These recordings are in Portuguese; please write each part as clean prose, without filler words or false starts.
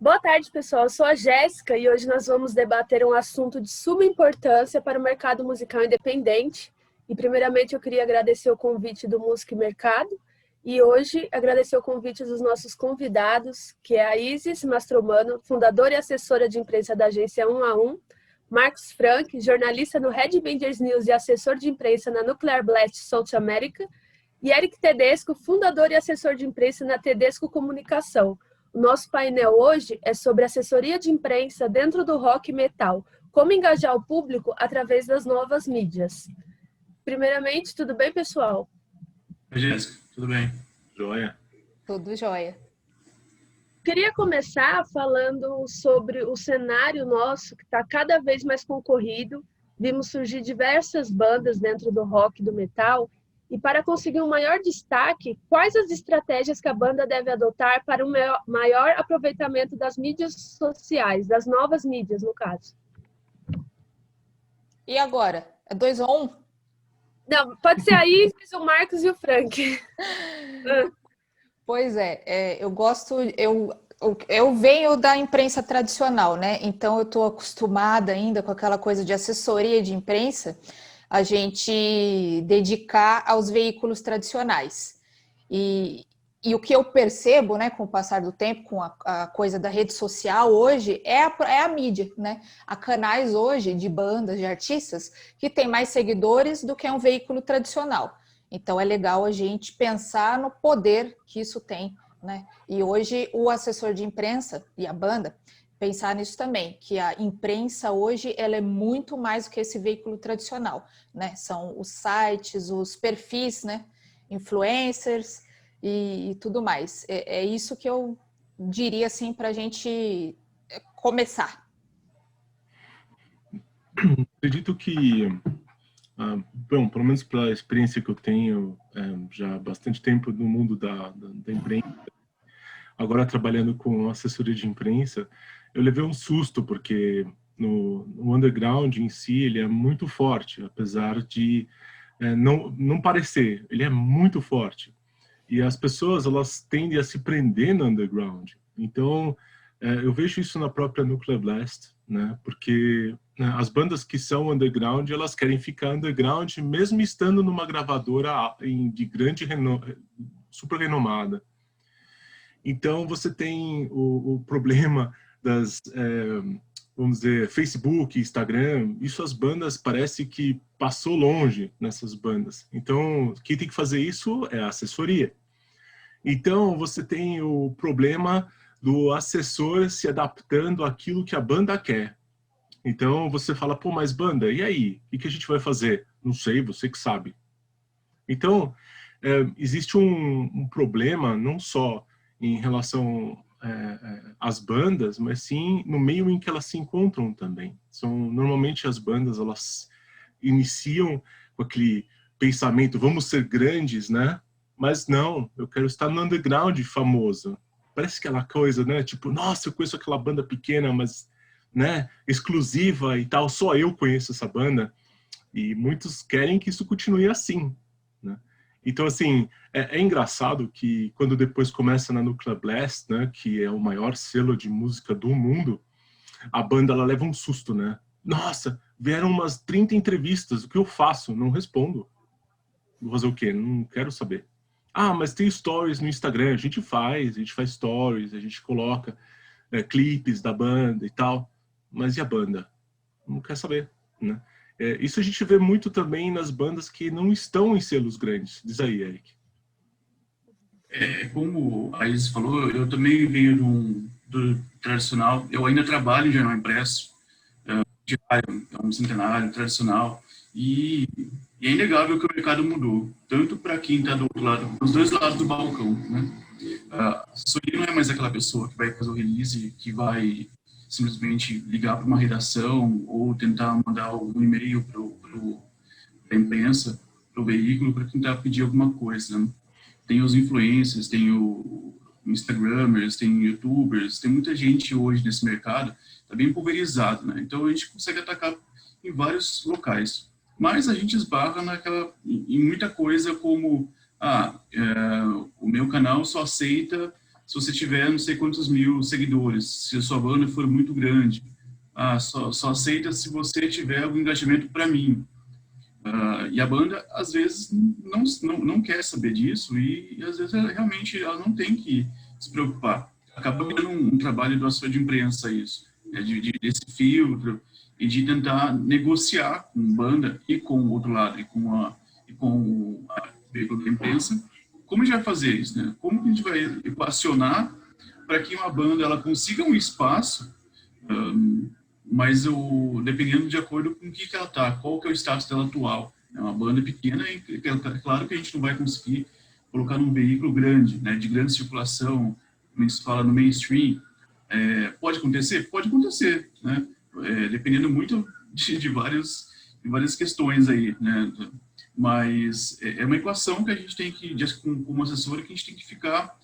Boa tarde, pessoal. Eu sou a Jéssica e hoje nós vamos debater um assunto de suma importância para o mercado musical independente. E, primeiramente, eu queria agradecer o convite do Música e Mercado e hoje agradecer o convite dos nossos convidados, que é a Isis Mastromano, fundadora e assessora de imprensa da agência 1 a 1, Marcos Frank, jornalista no Headbangers News e assessor de imprensa na Nuclear Blast South America, e Eric Tedesco, fundador e assessor de imprensa na Tedesco Comunicação. O nosso painel hoje é sobre assessoria de imprensa dentro do rock e metal, como engajar o público através das novas mídias. Primeiramente, tudo bem, pessoal? Oi, Jéssica, tudo bem? Joia? Tudo jóia. Queria começar falando sobre o cenário nosso, que está cada vez mais concorrido. Vimos surgir diversas bandas dentro do rock e do metal. E para conseguir um maior destaque, quais as estratégias que a banda deve adotar para um maior aproveitamento das mídias sociais, das novas mídias, no caso? E agora? É 2 ou 1? Não, pode ser a Isis, o Marcos e o Frank. Pois é, eu venho da imprensa tradicional, né? Então eu estou acostumada ainda com aquela coisa de assessoria de imprensa, a gente dedicar aos veículos tradicionais. E o que eu percebo, né, com o passar do tempo, com a coisa da rede social hoje, é a mídia, né? Há canais hoje de bandas, de artistas, que têm mais seguidores do que um veículo tradicional. Então é legal a gente pensar no poder que isso tem, né? E hoje o assessor de imprensa e a banda pensar nisso também, que a imprensa hoje ela é muito mais do que esse veículo tradicional, né? São os sites, os perfis, né? Influencers e tudo mais. É isso que eu diria assim para a gente começar. Acredito que, bom, pelo menos pela experiência que eu tenho já há bastante tempo no mundo da imprensa, agora trabalhando com assessoria de imprensa, eu levei um susto, porque no underground em si ele é muito forte, apesar de não parecer, ele é muito forte. E as pessoas, elas tendem a se prender no underground. Então, eu vejo isso na própria Nuclear Blast, né? Porque as bandas que são underground, elas querem ficar underground mesmo estando numa gravadora de grande, super renomada. Então, você tem o problema das, vamos dizer, Facebook, Instagram, isso as bandas parece que passou longe nessas bandas. Então, quem tem que fazer isso é a assessoria. Então, você tem o problema do assessor se adaptando àquilo que a banda quer. Então, você fala, pô, mas banda, e aí? O que a gente vai fazer? Não sei, você que sabe. Então, existe um problema não só em relação às bandas, mas sim no meio em que elas se encontram também. Normalmente as bandas, elas iniciam com aquele pensamento, vamos ser grandes, né? Mas não, eu quero estar no underground famoso. Parece aquela coisa, né? Tipo, nossa, eu conheço aquela banda pequena, mas, né, exclusiva e tal, só eu conheço essa banda. E muitos querem que isso continue assim, né? Então, assim, é engraçado que quando depois começa na Nuclear Blast, né, que é o maior selo de música do mundo, a banda, ela leva um susto, né? Nossa, vieram umas 30 entrevistas, o que eu faço? Não respondo. Vou fazer o quê? Não quero saber. Ah, mas tem stories no Instagram, a gente faz stories, a gente coloca clipes da banda e tal, mas e a banda? Não quer saber, né? Isso a gente vê muito também nas bandas que não estão em selos grandes. Diz aí, Eric. Como a Isis falou, eu também venho do tradicional, eu ainda trabalho em jornal impresso, diário, é um centenário tradicional, e é inegável que o mercado mudou, tanto para quem está do outro lado, dos dois lados do balcão, né? A assessoria não é mais aquela pessoa que vai fazer o release, que vai simplesmente ligar para uma redação ou tentar mandar um e-mail para a imprensa, para o veículo, para tentar pedir alguma coisa, né? Tem os influencers, tem o Instagramers, tem YouTubers, tem muita gente hoje nesse mercado, está bem pulverizado, né? Então a gente consegue atacar em vários locais, mas a gente esbarra em muita coisa como o meu canal só aceita se você tiver não sei quantos mil seguidores, se a sua banda for muito grande, só aceita se você tiver algum engajamento para mim. E a banda, às vezes, não quer saber disso e às vezes, realmente, ela não tem que se preocupar. Acaba virando um trabalho do assessor de imprensa isso, né, desse filtro e de tentar negociar com banda e com o outro lado, e com a veículo da imprensa, como a gente vai fazer isso, né? Como que a gente vai equacionar para que uma banda ela consiga um espaço, mas dependendo de acordo com o que ela está, qual que é o status dela atual. É uma banda pequena, é claro que a gente não vai conseguir colocar num veículo grande, né, de grande circulação, como se fala no mainstream. Pode acontecer? Pode acontecer, né? Dependendo muito de várias questões aí, né? Mas é uma equação que a gente tem que, como assessor, que a gente tem que ficar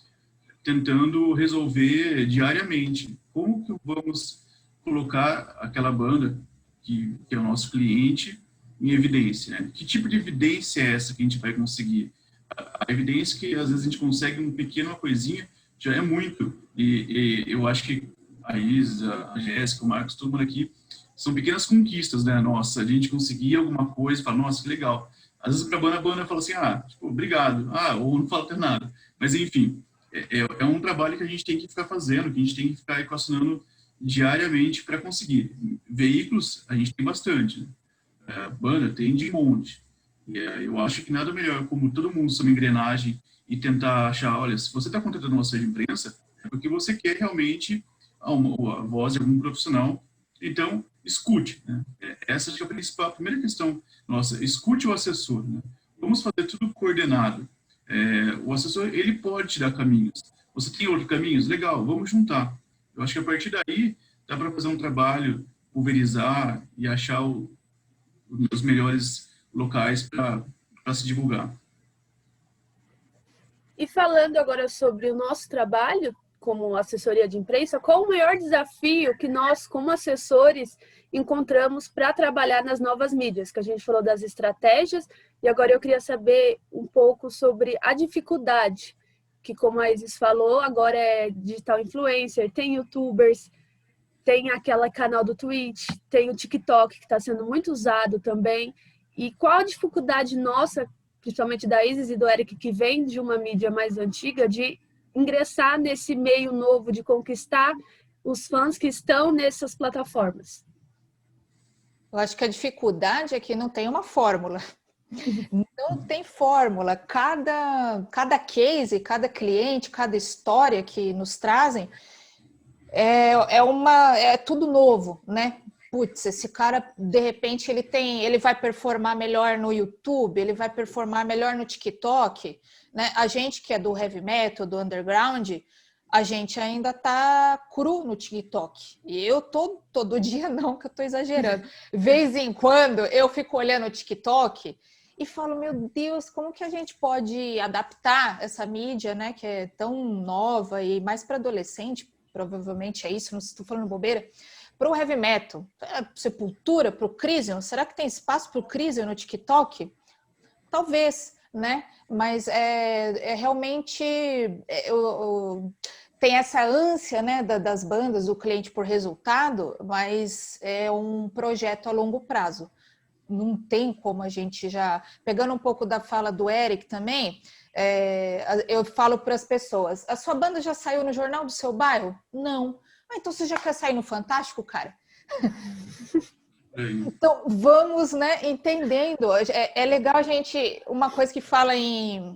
tentando resolver diariamente. Como que vamos colocar aquela banda que é o nosso cliente em evidência, né? Que tipo de evidência é essa que a gente vai conseguir? A evidência que às vezes a gente consegue uma pequena coisinha já é muito. E eu acho que a Isa, a Jéssica, o Marcos, todo mundo aqui, são pequenas conquistas, né? Nossa, a gente conseguir alguma coisa e falar, nossa, que legal. Às vezes para a banda fala assim, tipo, obrigado, ou não fala até nada. Mas enfim, é um trabalho que a gente tem que ficar fazendo, que a gente tem que ficar equacionando diariamente para conseguir. Veículos, a gente tem bastante, né? Banda tem de monte. E eu acho que nada melhor, como todo mundo some engrenagem e tentar achar, olha, se você está contratando uma assessor de imprensa, é porque você quer realmente a voz de algum profissional. Então, escute, né? Essa é a primeira questão nossa, escute o assessor, né? Vamos fazer tudo coordenado. O assessor, ele pode te dar caminhos. Você tem outros caminhos? Legal, vamos juntar. Eu acho que a partir daí dá para fazer um trabalho, pulverizar e achar os melhores locais para se divulgar. E falando agora sobre o nosso trabalho como assessoria de imprensa, qual o maior desafio que nós, como assessores, encontramos para trabalhar nas novas mídias? Que a gente falou das estratégias, e agora eu queria saber um pouco sobre a dificuldade, que como a Isis falou, agora é digital influencer, tem youtubers, tem aquele canal do Twitch, tem o TikTok, que está sendo muito usado também. E qual a dificuldade nossa, principalmente da Isis e do Eric, que vem de uma mídia mais antiga, de ingressar nesse meio novo, de conquistar os fãs que estão nessas plataformas? Eu acho que a dificuldade é que não tem uma fórmula. Não tem fórmula. Cada case, cada cliente, cada história que nos trazem é tudo novo, né? Putz, esse cara, de repente, ele vai performar melhor no YouTube, ele vai performar melhor no TikTok, né? A gente que é do heavy metal, do underground, a gente ainda tá cru no TikTok. E eu todo dia não, que eu tô exagerando. Vez em quando eu fico olhando o TikTok e falo, meu Deus, como que a gente pode adaptar essa mídia, né, que é tão nova e mais para adolescente, provavelmente é isso, não estou falando bobeira, para o heavy metal, Sepultura, para o Crisium. Será que tem espaço para o Crisium no TikTok? Talvez, né? Mas realmente tem essa ânsia, né, das bandas, do cliente por resultado, mas é um projeto a longo prazo. Não tem como a gente já... Pegando um pouco da fala do Eric também, eu falo para as pessoas, a sua banda já saiu no jornal do seu bairro? Não. Então você já quer sair no Fantástico, cara? Então vamos, né, entendendo. É legal a gente... Uma coisa que fala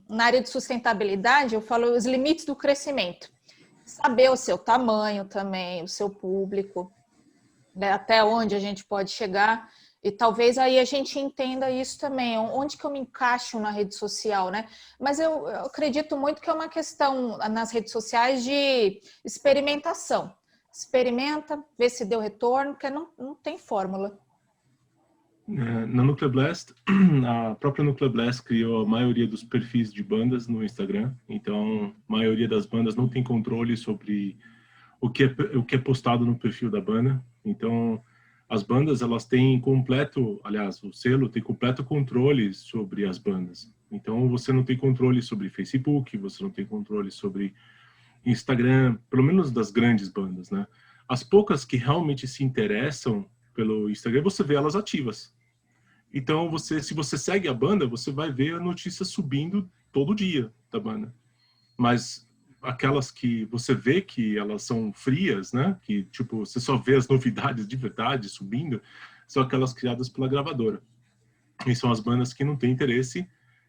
na área de sustentabilidade, eu falo os limites do crescimento. Saber o seu tamanho também, o seu público, né, até onde a gente pode chegar. E talvez aí a gente entenda isso também, onde que eu me encaixo na rede social, né? Mas eu acredito muito que é uma questão nas redes sociais de experimentação. Experimenta, vê se deu retorno, porque não tem fórmula. Na Nuclear Blast, a própria Nuclear Blast criou a maioria dos perfis de bandas no Instagram, então a maioria das bandas não tem controle sobre o que é postado no perfil da banda, então as bandas, elas têm o selo tem completo controle sobre as bandas. Então, você não tem controle sobre Facebook, você não tem controle sobre Instagram, pelo menos das grandes bandas, né? As poucas que realmente se interessam pelo Instagram, você vê elas ativas. Então, se você segue a banda, você vai ver a notícia subindo todo dia da banda. Mas aquelas que você vê que elas são frias, né? Que, tipo, você só vê as novidades de verdade subindo, são aquelas criadas pela gravadora. E são as bandas que não têm interesse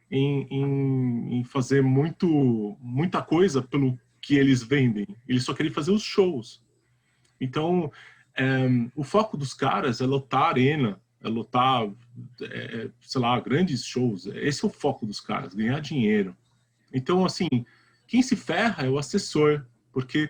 em fazer muita coisa pelo que eles vendem. Eles só querem fazer os shows. Então, o foco dos caras é lotar arena, é lotar, sei lá, grandes shows. Esse é o foco dos caras, ganhar dinheiro. Então, assim, quem se ferra é o assessor, porque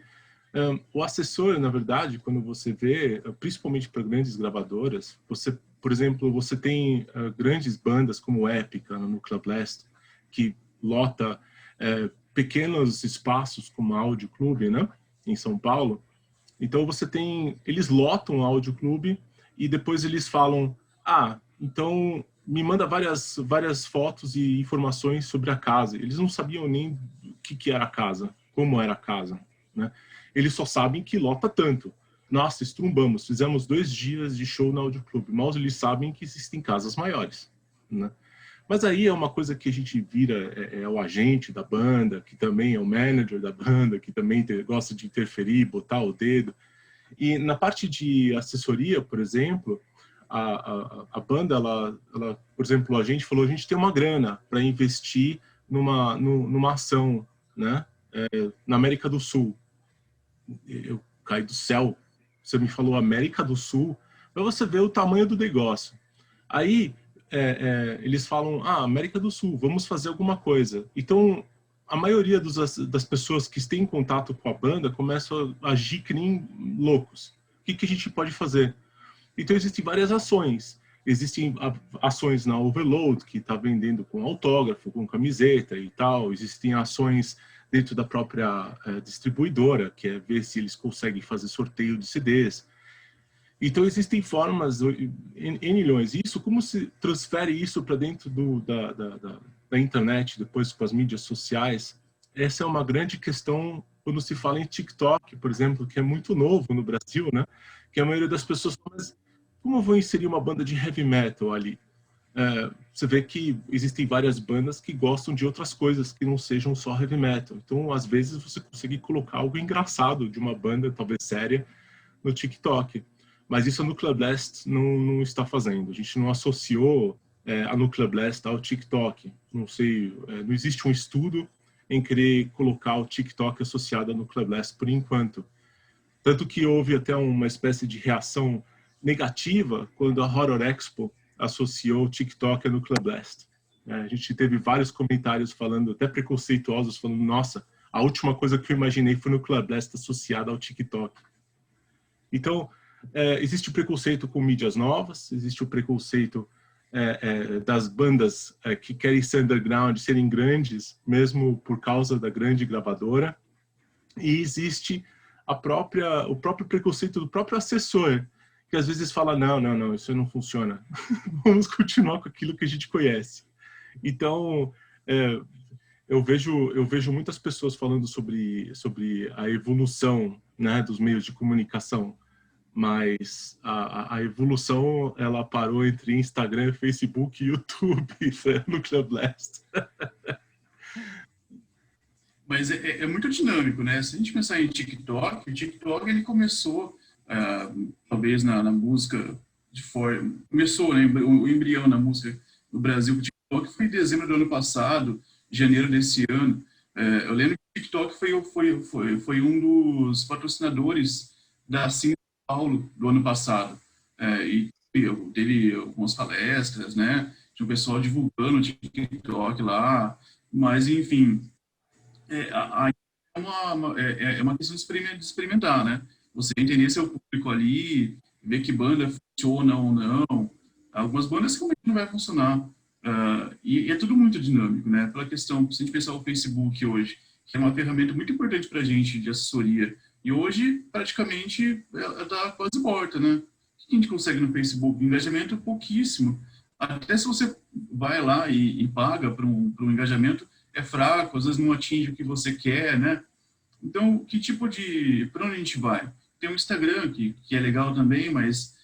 o assessor, na verdade, quando você vê, principalmente para grandes gravadoras, você, por exemplo, você tem grandes bandas como Épica, no Nuclear Blast, que lota pequenos espaços como a Audio Clube, né, em São Paulo. Então você tem, eles lotam o Audio Clube e depois eles falam, então me manda várias fotos e informações sobre a casa. Eles não sabiam nem o que era a casa, como era a casa, né? Eles só sabem que lota tanto. Nossa, estrumbamos, fizemos 2 dias de show na Audio Club. Mal eles sabem que existem casas maiores, né? Mas aí é uma coisa que a gente vira, é o agente da banda, que também é o manager da banda, que também gosta de interferir, botar o dedo. E na parte de assessoria, por exemplo, a banda, ela, por exemplo, a gente falou, a gente tem uma grana para investir numa ação, né, na América do Sul. Eu caí do céu. Você me falou América do Sul, para você ver o tamanho do negócio. Aí eles falam, América do Sul, vamos fazer alguma coisa. Então, a maioria das pessoas que têm contato com a banda começam a agir que nem loucos. O que a gente pode fazer? Então, existem várias ações. Existem ações na Overload, que está vendendo com autógrafo, com camiseta e tal. Existem ações dentro da própria distribuidora, que é ver se eles conseguem fazer sorteio de CDs. Então, existem formas, N milhões. Isso, como se transfere isso para dentro da internet, depois com as mídias sociais? Essa é uma grande questão quando se fala em TikTok, por exemplo, que é muito novo no Brasil, né? Que a maioria das pessoas fala, mas como eu vou inserir uma banda de heavy metal ali? Você vê que existem várias bandas que gostam de outras coisas que não sejam só heavy metal. Então, às vezes, você consegue colocar algo engraçado de uma banda, talvez séria, no TikTok. Mas isso a Nuclear Blast não está fazendo. A gente não associou a Nuclear Blast ao TikTok. Não sei, não existe um estudo em querer colocar o TikTok associado a Nuclear Blast por enquanto. Tanto que houve até uma espécie de reação negativa quando a Horror Expo associou o TikTok a Nuclear Blast. A gente teve vários comentários falando, até preconceituosos, falando, nossa, a última coisa que eu imaginei foi Nuclear Blast associada ao TikTok. Então, existe o preconceito com mídias novas, existe o preconceito das bandas que querem ser underground, serem grandes, mesmo por causa da grande gravadora, e existe o próprio preconceito do próprio assessor, que às vezes fala, não, isso não funciona, vamos continuar com aquilo que a gente conhece. Então, eu vejo muitas pessoas falando sobre a evolução, né, dos meios de comunicação, mas a evolução, ela parou entre Instagram, Facebook e YouTube, Nuclear Blast. Mas é muito dinâmico, né? Se a gente pensar em TikTok, o TikTok ele começou, talvez na música de fora, começou, né, o embrião na música no Brasil. O TikTok foi em dezembro do ano passado, janeiro desse ano. Eu lembro que o TikTok foi um dos patrocinadores da Cine São Paulo do ano passado. E teve algumas palestras, né? Tinha o pessoal divulgando o TikTok lá, mas enfim. É uma questão de experimentar, né? Você entender seu público ali, ver que banda funciona ou não. Algumas bandas realmente não vai funcionar. E é tudo muito dinâmico, né? Pela questão, se a gente pensar o Facebook hoje, que é uma ferramenta muito importante para a gente de assessoria, e hoje, praticamente, está quase morta, né? O que a gente consegue no Facebook? Engajamento pouquíssimo. Até se você vai lá e paga para um engajamento, é fraco, às vezes não atinge o que você quer, né? Então, que tipo de... Para onde a gente vai? Tem o Instagram, que é legal também, mas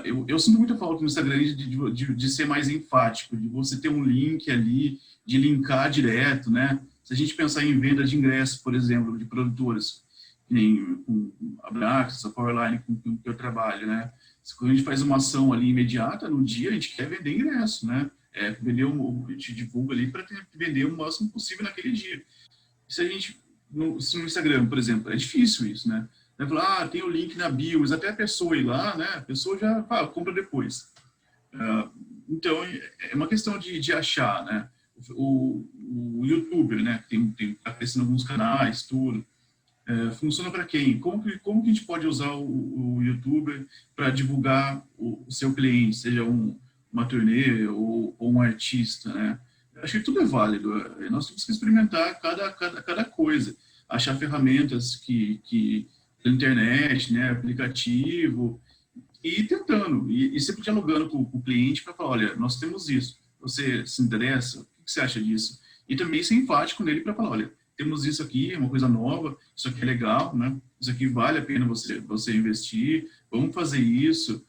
eu sinto muita falta no Instagram de ser mais enfático, de você ter um link ali, de linkar direto, né? Se a gente pensar em venda de ingressos, por exemplo, de produtoras, que nem a Brax, a Powerline, com que eu trabalho, né? Quando a gente faz uma ação ali imediata, no dia, a gente quer vender ingresso, né? A gente divulga ali para vender o máximo possível naquele dia. Se a gente, se no Instagram, por exemplo, é difícil isso, né? Vai falar, tem o link na bio, mas até a pessoa ir lá, né? A pessoa já fala, compra depois. Então, é uma questão de achar, né? O YouTuber, né? Tá crescendo alguns canais, tudo. Funciona para quem? Como que a gente pode usar o YouTuber para divulgar o seu cliente, seja uma turnê ou um artista, né? Acho que tudo é válido. Nós temos que experimentar cada coisa, achar ferramentas que pela internet, né, aplicativo, e ir tentando, e sempre dialogando com o cliente para falar, olha, nós temos isso, você se interessa? O que você acha disso? E também ser enfático nele para falar, olha, temos isso aqui, é uma coisa nova, isso aqui é legal, né? Isso aqui vale a pena você investir, vamos fazer isso.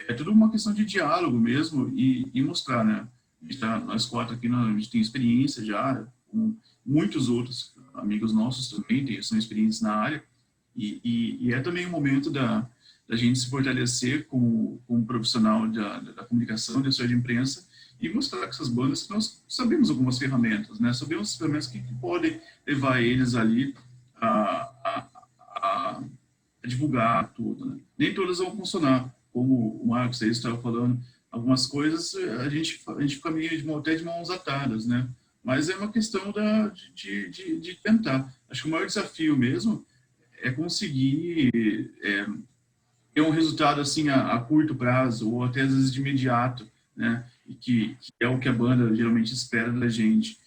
É tudo uma questão de diálogo mesmo e mostrar, né? Nós quatro aqui, a gente tem experiência já, com muitos outros amigos nossos também são experientes na área, e é também um momento da gente se fortalecer como profissional da comunicação, da assessoria de imprensa, e mostrar com essas bandas que nós sabemos algumas ferramentas, né? Sabemos ferramentas que podem levar eles ali a divulgar tudo, né? Nem todas vão funcionar, como o Marcos aí estava falando, algumas coisas a gente fica meio até de mãos atadas, né? Mas é uma questão de tentar. Acho que o maior desafio mesmo é conseguir ter um resultado assim a curto prazo ou até às vezes de imediato, né? E que é o que a banda geralmente espera da gente,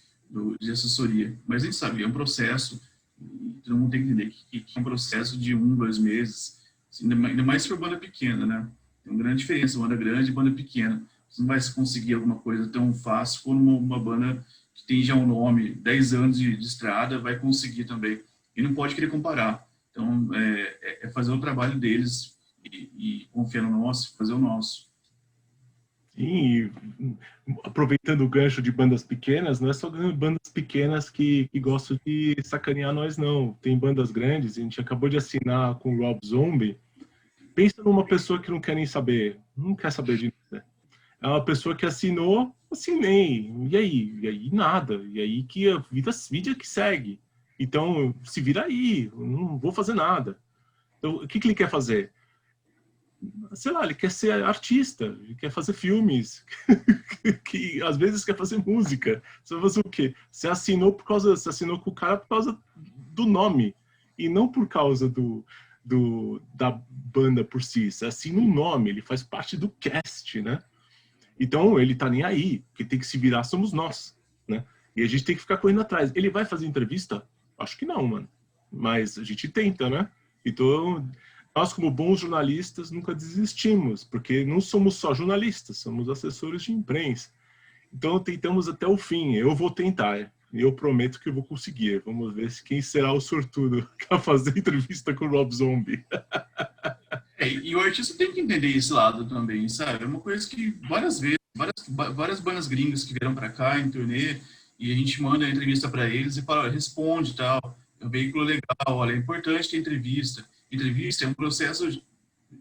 de assessoria. Mas a gente sabe, é um processo, e todo mundo tem que entender que é um processo de 2 meses, ainda mais se for banda pequena, né? Tem uma grande diferença, banda grande e banda pequena. Você não vai conseguir alguma coisa tão fácil como uma banda que tem já um nome, 10 anos de estrada, vai conseguir também. E não pode querer comparar. Então, é fazer o trabalho deles e confiar no nosso, fazer o nosso. Sim, aproveitando o gancho de bandas pequenas, não é só bandas pequenas que gostam de sacanear nós, não. Tem bandas grandes, a gente acabou de assinar com o Rob Zombie. Pensa numa pessoa que não quer nem saber, não quer saber de nada. É uma pessoa que assinou, assinei, e aí nada, e aí que a vida que segue. Então, se vira aí, eu não vou fazer nada. Então, o que ele quer fazer? Sei lá, ele quer ser artista, ele quer fazer filmes, que às vezes quer fazer música. Você vai fazer o quê? Você assinou com o cara por causa do nome, e não por causa da banda por si. Você assina um nome, ele faz parte do cast, né? Então, ele tá nem aí. Quem tem que se virar somos nós, né? E a gente tem que ficar correndo atrás. Ele vai fazer entrevista? Acho que não, mano. Mas a gente tenta, né? Então, nós, como bons jornalistas, nunca desistimos, porque não somos só jornalistas, somos assessores de imprensa. Então, tentamos até o fim. Eu vou tentar. E eu prometo que eu vou conseguir. Vamos ver quem será o sortudo a fazer entrevista com o Rob Zombie. E o artista tem que entender esse lado também, sabe? É uma coisa que várias vezes, várias bandas gringas que vieram para cá em turnê, e a gente manda a entrevista para eles e fala, responde e tal, é um veículo legal, olha, é importante ter entrevista. Entrevista é um processo,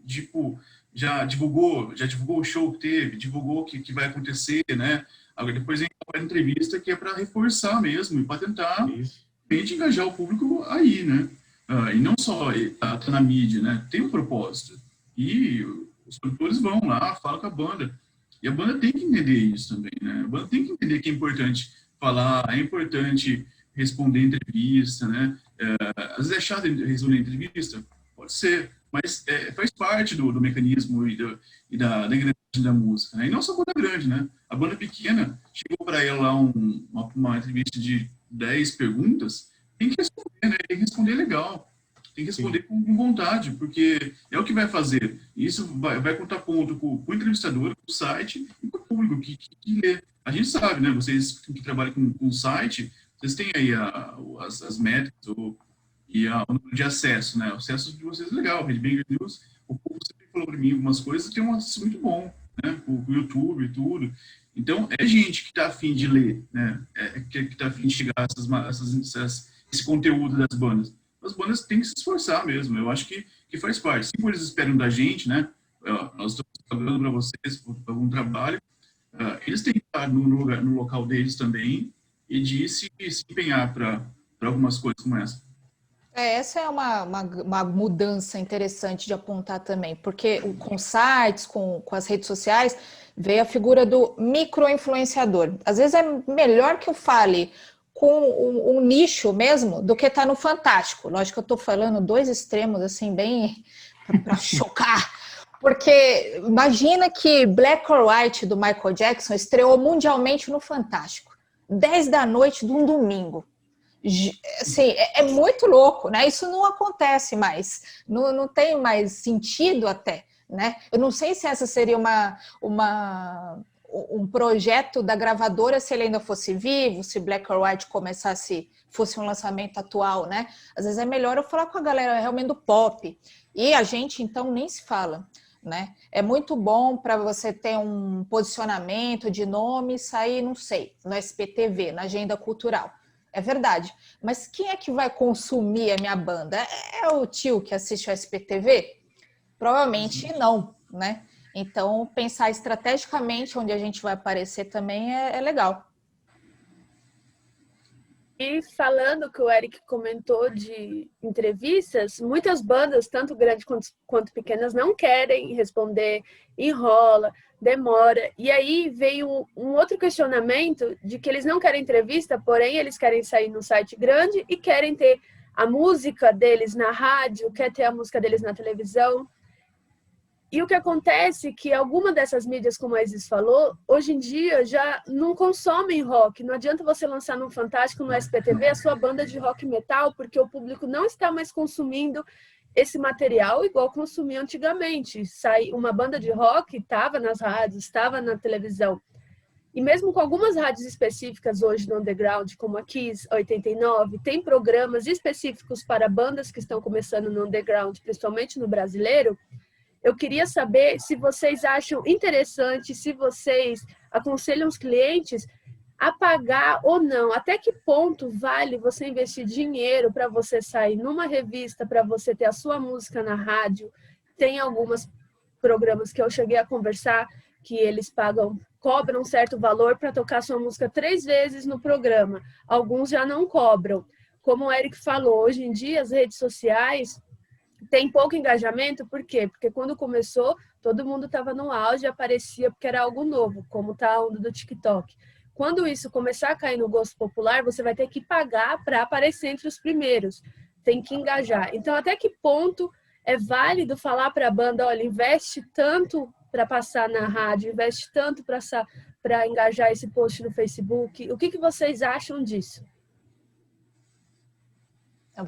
tipo, já divulgou o show que teve, divulgou o que vai acontecer, né? Agora depois vem a entrevista que é para reforçar mesmo, e para tentar realmente engajar o público aí, né? E não só tá na mídia, né? Tem um propósito. E os produtores vão lá, falam com a banda. E a banda tem que entender isso também, né? A banda tem que entender que é importante falar, é importante responder entrevista, né? Às vezes é chato responder entrevista, pode ser, mas faz parte do mecanismo e da engrenagem da música, né? E não só a banda grande, né? A banda pequena, chegou para ela lá uma entrevista de 10 perguntas, tem que responder, né? Tem que responder legal. Tem que responder com vontade, porque é o que vai fazer. Isso vai contar ponto com o entrevistador, com o site e com o público que lê. A gente sabe, né? Vocês que trabalham com site, vocês têm aí as métricas E o número de acesso, né? O acesso de vocês é legal, Rede Banger News. O povo sempre falou para mim algumas coisas, tem um acesso muito bom, né? O YouTube e tudo. Então, é gente que está afim de ler, né? Que está afim de chegar a esse conteúdo das bandas. As bandas têm que se esforçar mesmo, eu acho que faz parte. Se eles esperam da gente, né? Nós estamos pagando para vocês por algum trabalho, eles têm que estar no local deles também e de se empenhar para algumas coisas como essa. Essa é uma mudança interessante de apontar também, porque com sites, com as redes sociais, veio a figura do micro-influenciador. Às vezes é melhor que eu fale com um nicho mesmo do que estar no Fantástico. Lógico que eu estou falando dois extremos, assim, bem para chocar. Porque imagina que Black or White, do Michael Jackson, estreou mundialmente no Fantástico. 10 da noite de um domingo. Assim, é muito louco, né? Isso não acontece mais, não tem mais sentido até, né? Eu não sei se essa seria um projeto da gravadora se ele ainda fosse vivo, se Black or White fosse um lançamento atual, né? Às vezes é melhor eu falar com a galera realmente do pop, e a gente então nem se fala, né? É muito bom para você ter um posicionamento de nome e sair, não sei, no SPTV, na agenda cultural. É verdade, mas quem é que vai consumir a minha banda? É o tio que assiste o SPTV? Provavelmente não, né? Então, pensar estrategicamente onde a gente vai aparecer também é legal. E falando que o Eric comentou de entrevistas, muitas bandas, tanto grandes quanto pequenas, não querem responder, enrola, demora. E aí veio um outro questionamento de que eles não querem entrevista, porém eles querem sair no site grande e querem ter a música deles na rádio, quer ter a música deles na televisão. E o que acontece é que alguma dessas mídias, como a Isis falou, hoje em dia já não consomem rock. Não adianta você lançar no Fantástico, no SPTV, a sua banda de rock metal, porque o público não está mais consumindo esse material igual consumia antigamente. Uma banda de rock estava nas rádios, estava na televisão. E mesmo com algumas rádios específicas hoje no underground, como a Kiss 89, tem programas específicos para bandas que estão começando no underground, principalmente no brasileiro. Eu queria saber se vocês acham interessante, se vocês aconselham os clientes a pagar ou não. Até que ponto vale você investir dinheiro para você sair numa revista, para você ter a sua música na rádio? Tem alguns programas que eu cheguei a conversar que eles cobram um certo valor para tocar sua música 3 vezes no programa. Alguns já não cobram. Como o Eric falou, hoje em dia as redes sociais tem pouco engajamento, por quê? Porque quando começou, todo mundo estava no auge e aparecia porque era algo novo, como está a onda do TikTok. Quando isso começar a cair no gosto popular, você vai ter que pagar para aparecer entre os primeiros. Tem que engajar. Então, até que ponto é válido falar para a banda, olha, investe tanto para passar na rádio, investe tanto para engajar esse post no Facebook? O que vocês acham disso?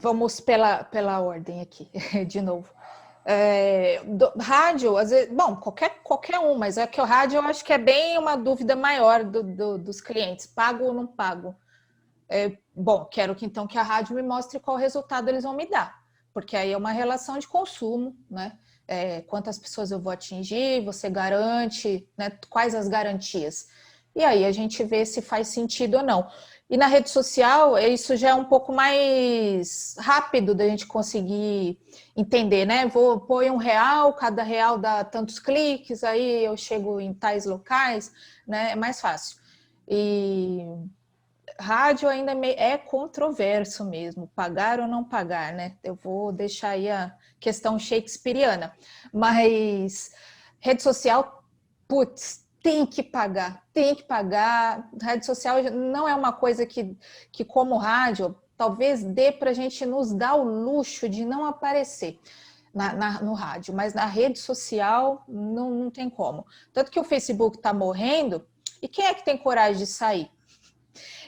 Vamos pela ordem aqui, de novo. Rádio, às vezes, bom, qualquer um, mas é que o rádio eu acho que é bem uma dúvida maior dos clientes, pago ou não pago? Bom, quero então que a rádio me mostre qual resultado eles vão me dar, porque aí é uma relação de consumo, né? Quantas pessoas eu vou atingir, você garante, né? Quais as garantias? E aí a gente vê se faz sentido ou não. E na rede social, isso já é um pouco mais rápido da gente conseguir entender, né? Vou pôr R$1, cada real dá tantos cliques, aí eu chego em tais locais, né? É mais fácil. E rádio ainda é controverso mesmo, pagar ou não pagar, né? Eu vou deixar aí a questão shakespeariana. Mas rede social, putz, tem que pagar. Rede social não é uma coisa que como rádio, talvez dê para a gente nos dar o luxo de não aparecer no rádio, mas na rede social não tem como. Tanto que o Facebook está morrendo, e quem é que tem coragem de sair?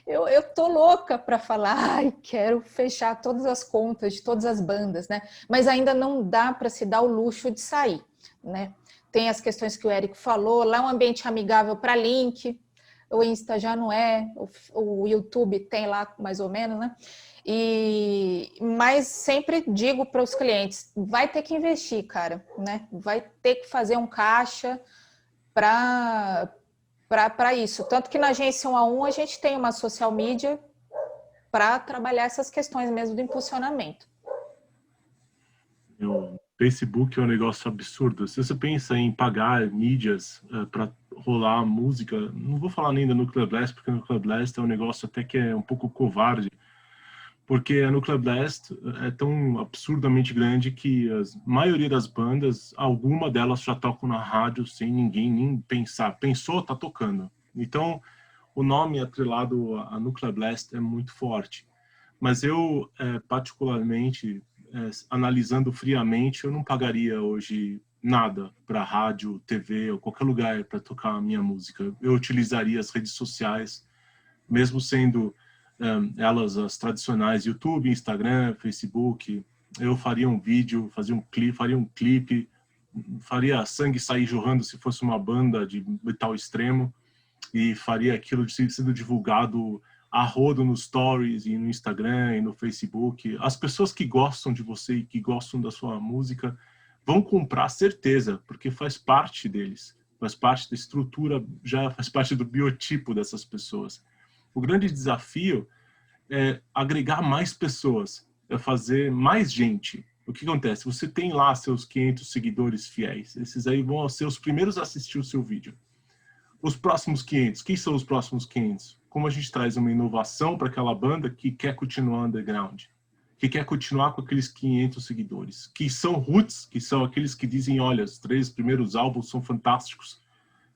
Eu tô louca para falar, quero fechar todas as contas de todas as bandas, né? Mas ainda não dá para se dar o luxo de sair, né? Tem as questões que o Eric falou, lá é um ambiente amigável para link, o Insta já não é, o YouTube tem lá mais ou menos, né? Mas sempre digo para os clientes, vai ter que investir, cara, né? Vai ter que fazer um caixa para isso. Tanto que na agência 1 a 1 a gente tem uma social media para trabalhar essas questões mesmo do impulsionamento. O Facebook é um negócio absurdo. Se você pensa em pagar mídias para rolar música, não vou falar nem da Nuclear Blast, porque a Nuclear Blast é um negócio até que é um pouco covarde, porque a Nuclear Blast é tão absurdamente grande que a maioria das bandas, alguma delas já tocam na rádio sem ninguém nem pensar. Pensou, tá tocando. Então, o nome atrelado a Nuclear Blast é muito forte. Mas eu, particularmente, analisando friamente, eu não pagaria hoje nada para rádio, TV ou qualquer lugar para tocar a minha música. Eu utilizaria as redes sociais, mesmo sendo elas as tradicionais, YouTube, Instagram, Facebook. Eu faria um vídeo, faria um clipe, faria sangue sair jorrando se fosse uma banda de metal extremo, e faria aquilo sendo divulgado a rodo nos stories e no Instagram e no Facebook. As pessoas que gostam de você e que gostam da sua música vão comprar, certeza, porque faz parte deles, faz parte da estrutura, já faz parte do biotipo dessas pessoas. O grande desafio é agregar mais pessoas, é fazer mais gente. O que acontece? Você tem lá seus 500 seguidores fiéis, esses aí vão ser os primeiros a assistir o seu vídeo. Os próximos 500, quem são os próximos 500? Como a gente traz uma inovação para aquela banda que quer continuar underground, que quer continuar com aqueles 500 seguidores, que são roots, que são aqueles que dizem, olha, os 3 primeiros álbuns são fantásticos,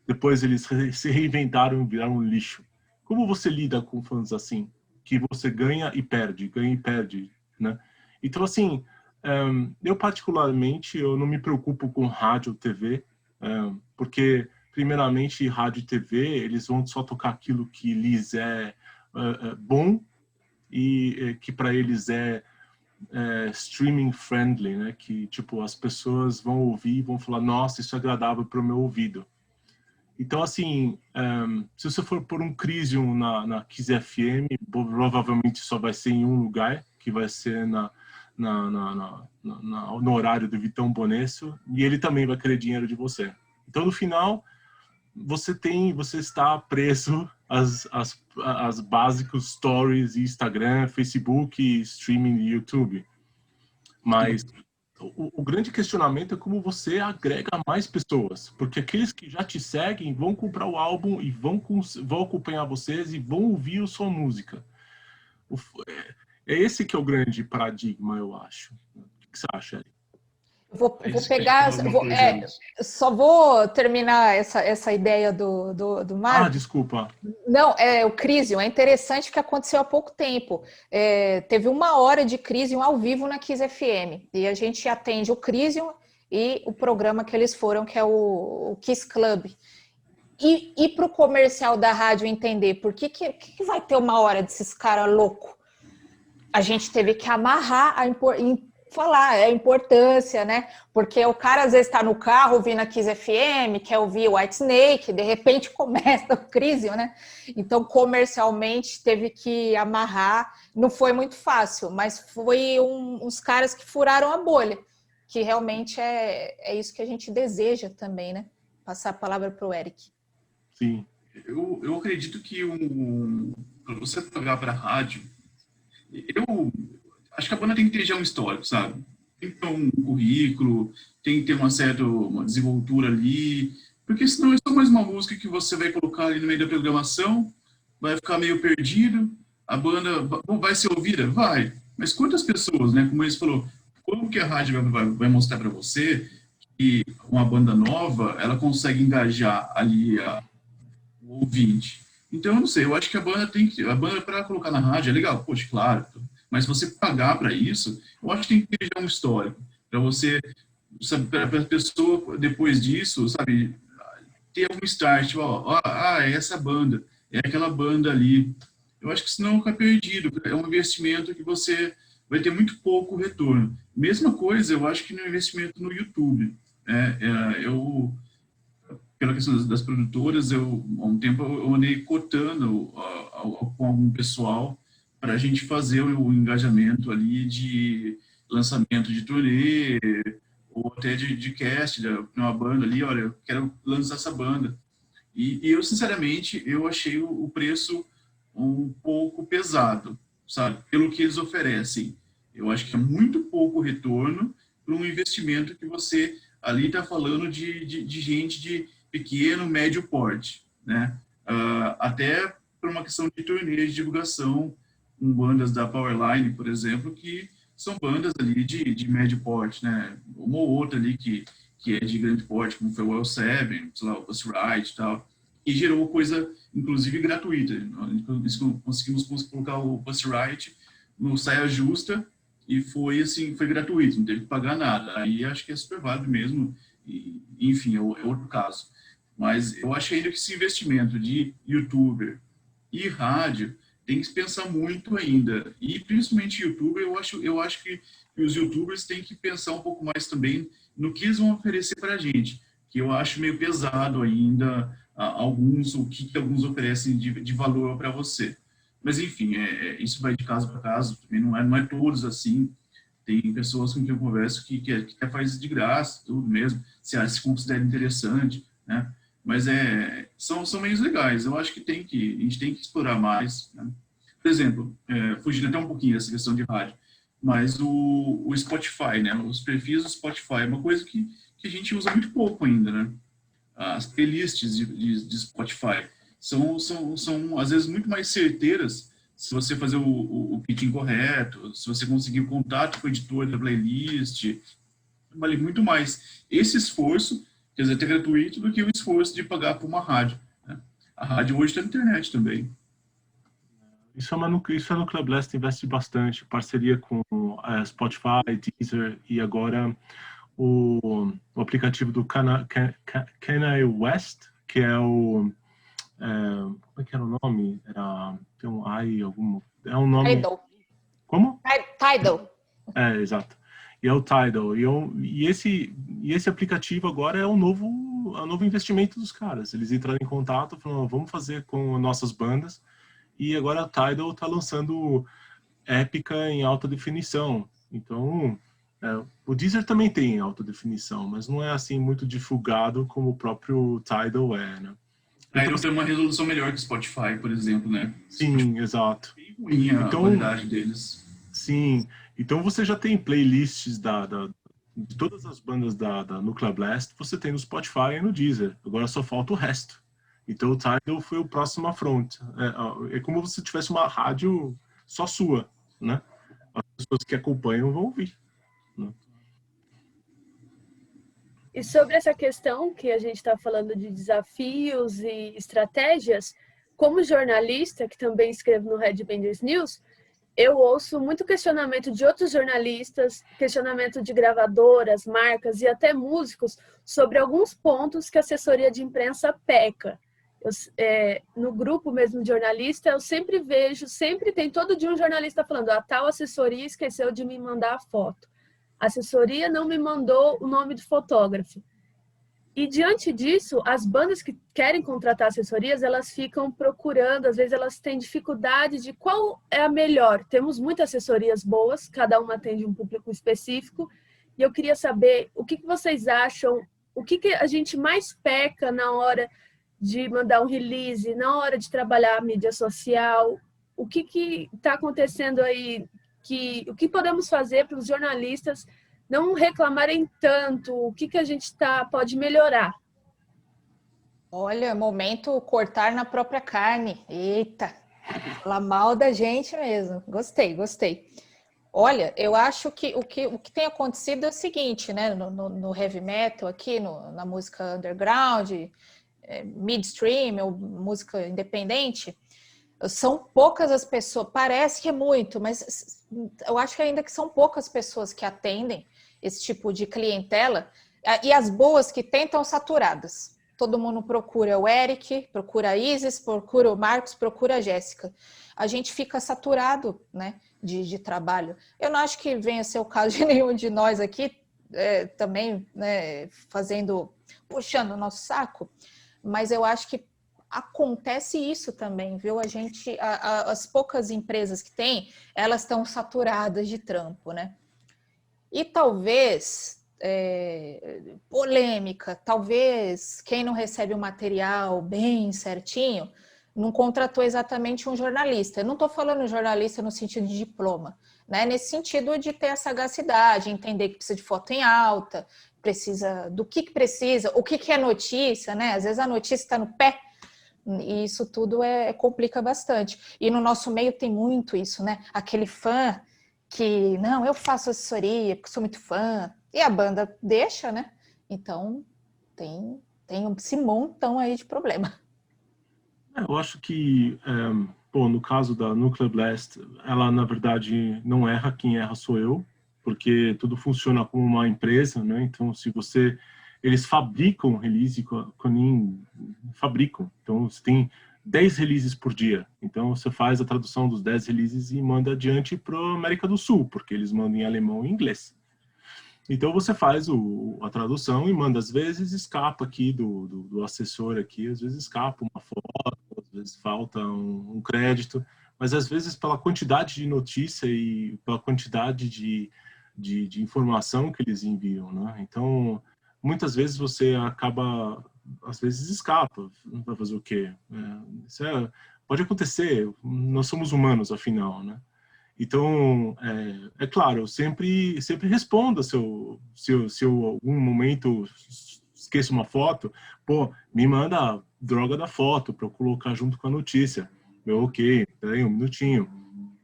depois eles se reinventaram e viraram um lixo. Como você lida com fãs assim? Que você ganha e perde, né? Então, assim, eu particularmente, eu não me preocupo com rádio ou TV, porque, primeiramente, rádio e TV, eles vão só tocar aquilo que lhes é bom e que para eles é streaming friendly, né? Que, tipo, as pessoas vão ouvir e vão falar, nossa, isso é agradável para o meu ouvido. Então, assim, se você for por um Crisium na Kiss FM, provavelmente só vai ser em um lugar, que vai ser no horário do Vitão Bonesso, e ele também vai querer dinheiro de você. Então, no final, você está preso às básicos stories, Instagram, Facebook, streaming e YouTube. Mas o grande questionamento é como você agrega mais pessoas, porque aqueles que já te seguem vão comprar o álbum e vão acompanhar vocês e vão ouvir a sua música. É esse que é o grande paradigma, eu acho. O que você acha, Eric? Vou pegar, só vou terminar essa ideia do Marco. Desculpa. Não, o Crisium é interessante, que aconteceu há pouco tempo. Teve 1 hora de Crisium ao vivo na Kiss FM, e a gente atende o Crisium e o programa que eles foram, que é o Kiss Club. E para o comercial da rádio entender por que vai ter 1 hora desses caras loucos, a gente teve que amarrar falar a importância, né? Porque o cara às vezes está no carro ouvindo a Kiss FM, quer ouvir o Whitesnake, de repente começa o Crisium, né? Então, comercialmente, teve que amarrar. Não foi muito fácil, mas foi uns caras que furaram a bolha, que realmente é isso que a gente deseja também, né? Passar a palavra para o Eric. Sim. Eu acredito que para você pagar para a rádio, eu acho que a banda tem que ter já um histórico, sabe? Tem que ter um currículo, tem que ter uma desenvoltura ali, porque senão é só mais uma música que você vai colocar ali no meio da programação, vai ficar meio perdido, a banda vai ser ouvida? Vai, mas quantas pessoas, né? Como eles falou, como que a rádio vai mostrar para você que uma banda nova, ela consegue engajar ali o ouvinte? Então, eu não sei, eu acho que a banda para colocar na rádio é legal, poxa, claro, mas se você pagar para isso, eu acho que tem que ter já um histórico, para você, para a pessoa, depois disso, sabe, ter um start, tipo, é essa banda, é aquela banda ali. Eu acho que senão fica perdido, é um investimento que você vai ter muito pouco retorno. Mesma coisa, eu acho que no investimento no YouTube. pela questão das produtoras, há um tempo eu andei cotando com algum pessoal para a gente fazer o engajamento ali de lançamento de turnê, ou até de cast, de uma banda ali, olha, eu quero lançar essa banda. E eu, sinceramente, eu achei o preço um pouco pesado, sabe? Pelo que eles oferecem. Eu acho que é muito pouco retorno para um investimento que você ali está falando de gente de pequeno, médio porte, né? Até por uma questão de turnê de divulgação com bandas da Powerline, por exemplo, que são bandas ali de médio porte, né? Uma ou outra ali que é de grande porte, como foi o L7, sei lá, o Pussy Riot e tal, e gerou coisa, inclusive, gratuita. Nós conseguimos colocar o Pussy Riot no Saia Justa e foi, assim, foi gratuito, não teve que pagar nada. Aí acho que é super válido mesmo, e, enfim, é outro caso. Mas eu acho ainda que esse investimento de youtuber e rádio tem que se pensar muito ainda. E principalmente youtuber, eu acho que os youtubers têm que pensar um pouco mais também no que eles vão oferecer para a gente, que eu acho meio pesado ainda o que alguns oferecem de valor para você. Mas enfim, isso vai de caso para caso, também não é todos assim. Tem pessoas com quem eu converso que faz de graça, tudo mesmo, se considera interessante, né? Mas são meios legais. Eu acho que a gente tem que explorar mais, né? Por exemplo, fugindo até um pouquinho dessa questão de rádio, mas o Spotify, né? Os perfis do Spotify é uma coisa que a gente usa muito pouco ainda, né? As playlists de Spotify são às vezes muito mais certeiras se você fazer o pitching correto, se você conseguir o contato com o editor da playlist, vale muito mais esse esforço, quer dizer, até gratuito, do que o esforço de pagar por uma rádio, né? A rádio hoje está na internet também. Isso a Nuclear Blast investe bastante, parceria com Spotify, Deezer e agora o aplicativo do Kanye West, que é o... como é que era o nome? Tem um é um nome... Tidal. Como? Tidal. Exato. E é o Tidal. E esse aplicativo agora é o novo investimento dos caras. Eles entraram em contato, falaram, vamos fazer com nossas bandas. E agora a Tidal está lançando épica em alta definição. Então, o Deezer também tem alta definição, mas não é assim muito divulgado como o próprio Tidal é, né? Tidal tem uma resolução melhor que o Spotify, por exemplo, né? Sim, Spotify, exato. bem ruim a qualidade deles. Sim, então você já tem playlists de todas as bandas da Nuclear Blast, você tem no Spotify e no Deezer. Agora só falta o resto. Então o Tidal foi o próximo afronte. É como se tivesse uma rádio só sua, né? As pessoas que acompanham vão ouvir, né? E sobre essa questão que a gente está falando de desafios e estratégias, como jornalista, que também escrevo no Red Benders News, eu ouço muito questionamento de outros jornalistas, questionamento de gravadoras, marcas e até músicos sobre alguns pontos que a assessoria de imprensa peca. No grupo mesmo de jornalista, eu sempre tem todo dia um jornalista falando, a tal assessoria esqueceu de me mandar a foto. A assessoria não me mandou o nome do fotógrafo. E diante disso, as bandas que querem contratar assessorias, elas ficam procurando, às vezes elas têm dificuldade de qual é a melhor. Temos muitas assessorias boas, cada uma atende um público específico, e eu queria saber o que vocês acham, o que a gente mais peca na hora de mandar um release, na hora de trabalhar a mídia social, o que está acontecendo aí, o que podemos fazer para os jornalistas não reclamarem tanto, o que a gente pode melhorar? Olha, momento cortar na própria carne. Eita, falar mal da gente mesmo. Gostei. Olha, eu acho que o que tem acontecido é o seguinte, né? No heavy metal aqui, na música underground, midstream, ou música independente, são poucas as pessoas, parece que é muito, mas eu acho que ainda que são poucas pessoas que atendem esse tipo de clientela, e as boas que tem estão saturadas. Todo mundo procura o Eric, procura a Isis, procura o Marcos, procura a Jéssica. A gente fica saturado, né, de trabalho. Eu não acho que venha a ser o caso de nenhum de nós aqui, também, né, fazendo puxando o nosso saco, mas eu acho que acontece isso também, viu? As poucas empresas que tem, elas estão saturadas de trampo, né? E talvez, polêmica, talvez quem não recebe o material bem certinho, não contratou exatamente um jornalista. Eu não estou falando jornalista no sentido de diploma, né? Nesse sentido de ter a sagacidade, entender que precisa de foto em alta, precisa do que precisa, o que é notícia, né? Às vezes a notícia está no pé, e isso tudo complica bastante. E no nosso meio tem muito isso, né? Aquele fã que, não, eu faço assessoria porque sou muito fã, e a banda deixa, né? Então, tem esse montão aí de problema. Eu acho que, no caso da Nuclear Blast, ela, na verdade, não erra, quem erra sou eu, porque tudo funciona como uma empresa, né? Então, eles fabricam release, fabricam. Então, você tem 10 releases por dia. Então, você faz a tradução dos 10 releases e manda adiante para a América do Sul, porque eles mandam em alemão e inglês. Então, você faz a tradução e manda. Às vezes, escapa aqui do assessor aqui, às vezes escapa uma foto, às vezes falta um crédito, mas às vezes, pela quantidade de notícia e pela quantidade de informação que eles enviam, né? Então, muitas vezes você acaba, às vezes escapa, vai fazer o quê? Isso pode acontecer, nós somos humanos, afinal, né? Então, é claro, eu sempre respondo se eu algum momento esqueço uma foto, me manda a droga da foto para eu colocar junto com a notícia. Ok, peraí um minutinho.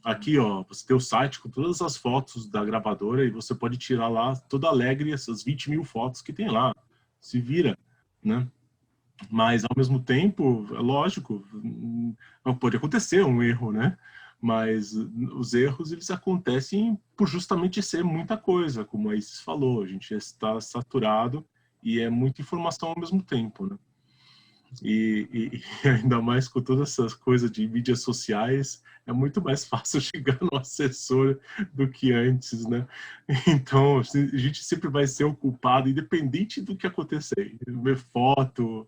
Aqui, ó, você tem o site com todas as fotos da gravadora e você pode tirar lá toda alegre essas 20 mil fotos que tem lá. Se vira, né? Mas, ao mesmo tempo, é lógico, não pode acontecer um erro, né? Mas os erros, eles acontecem por justamente ser muita coisa, como a Isis falou, a gente está saturado e é muita informação ao mesmo tempo, né? E ainda mais com todas essas coisas de mídias sociais, é muito mais fácil chegar no assessor do que antes, né? Então, a gente sempre vai ser o culpado, independente do que acontecer. Ver foto,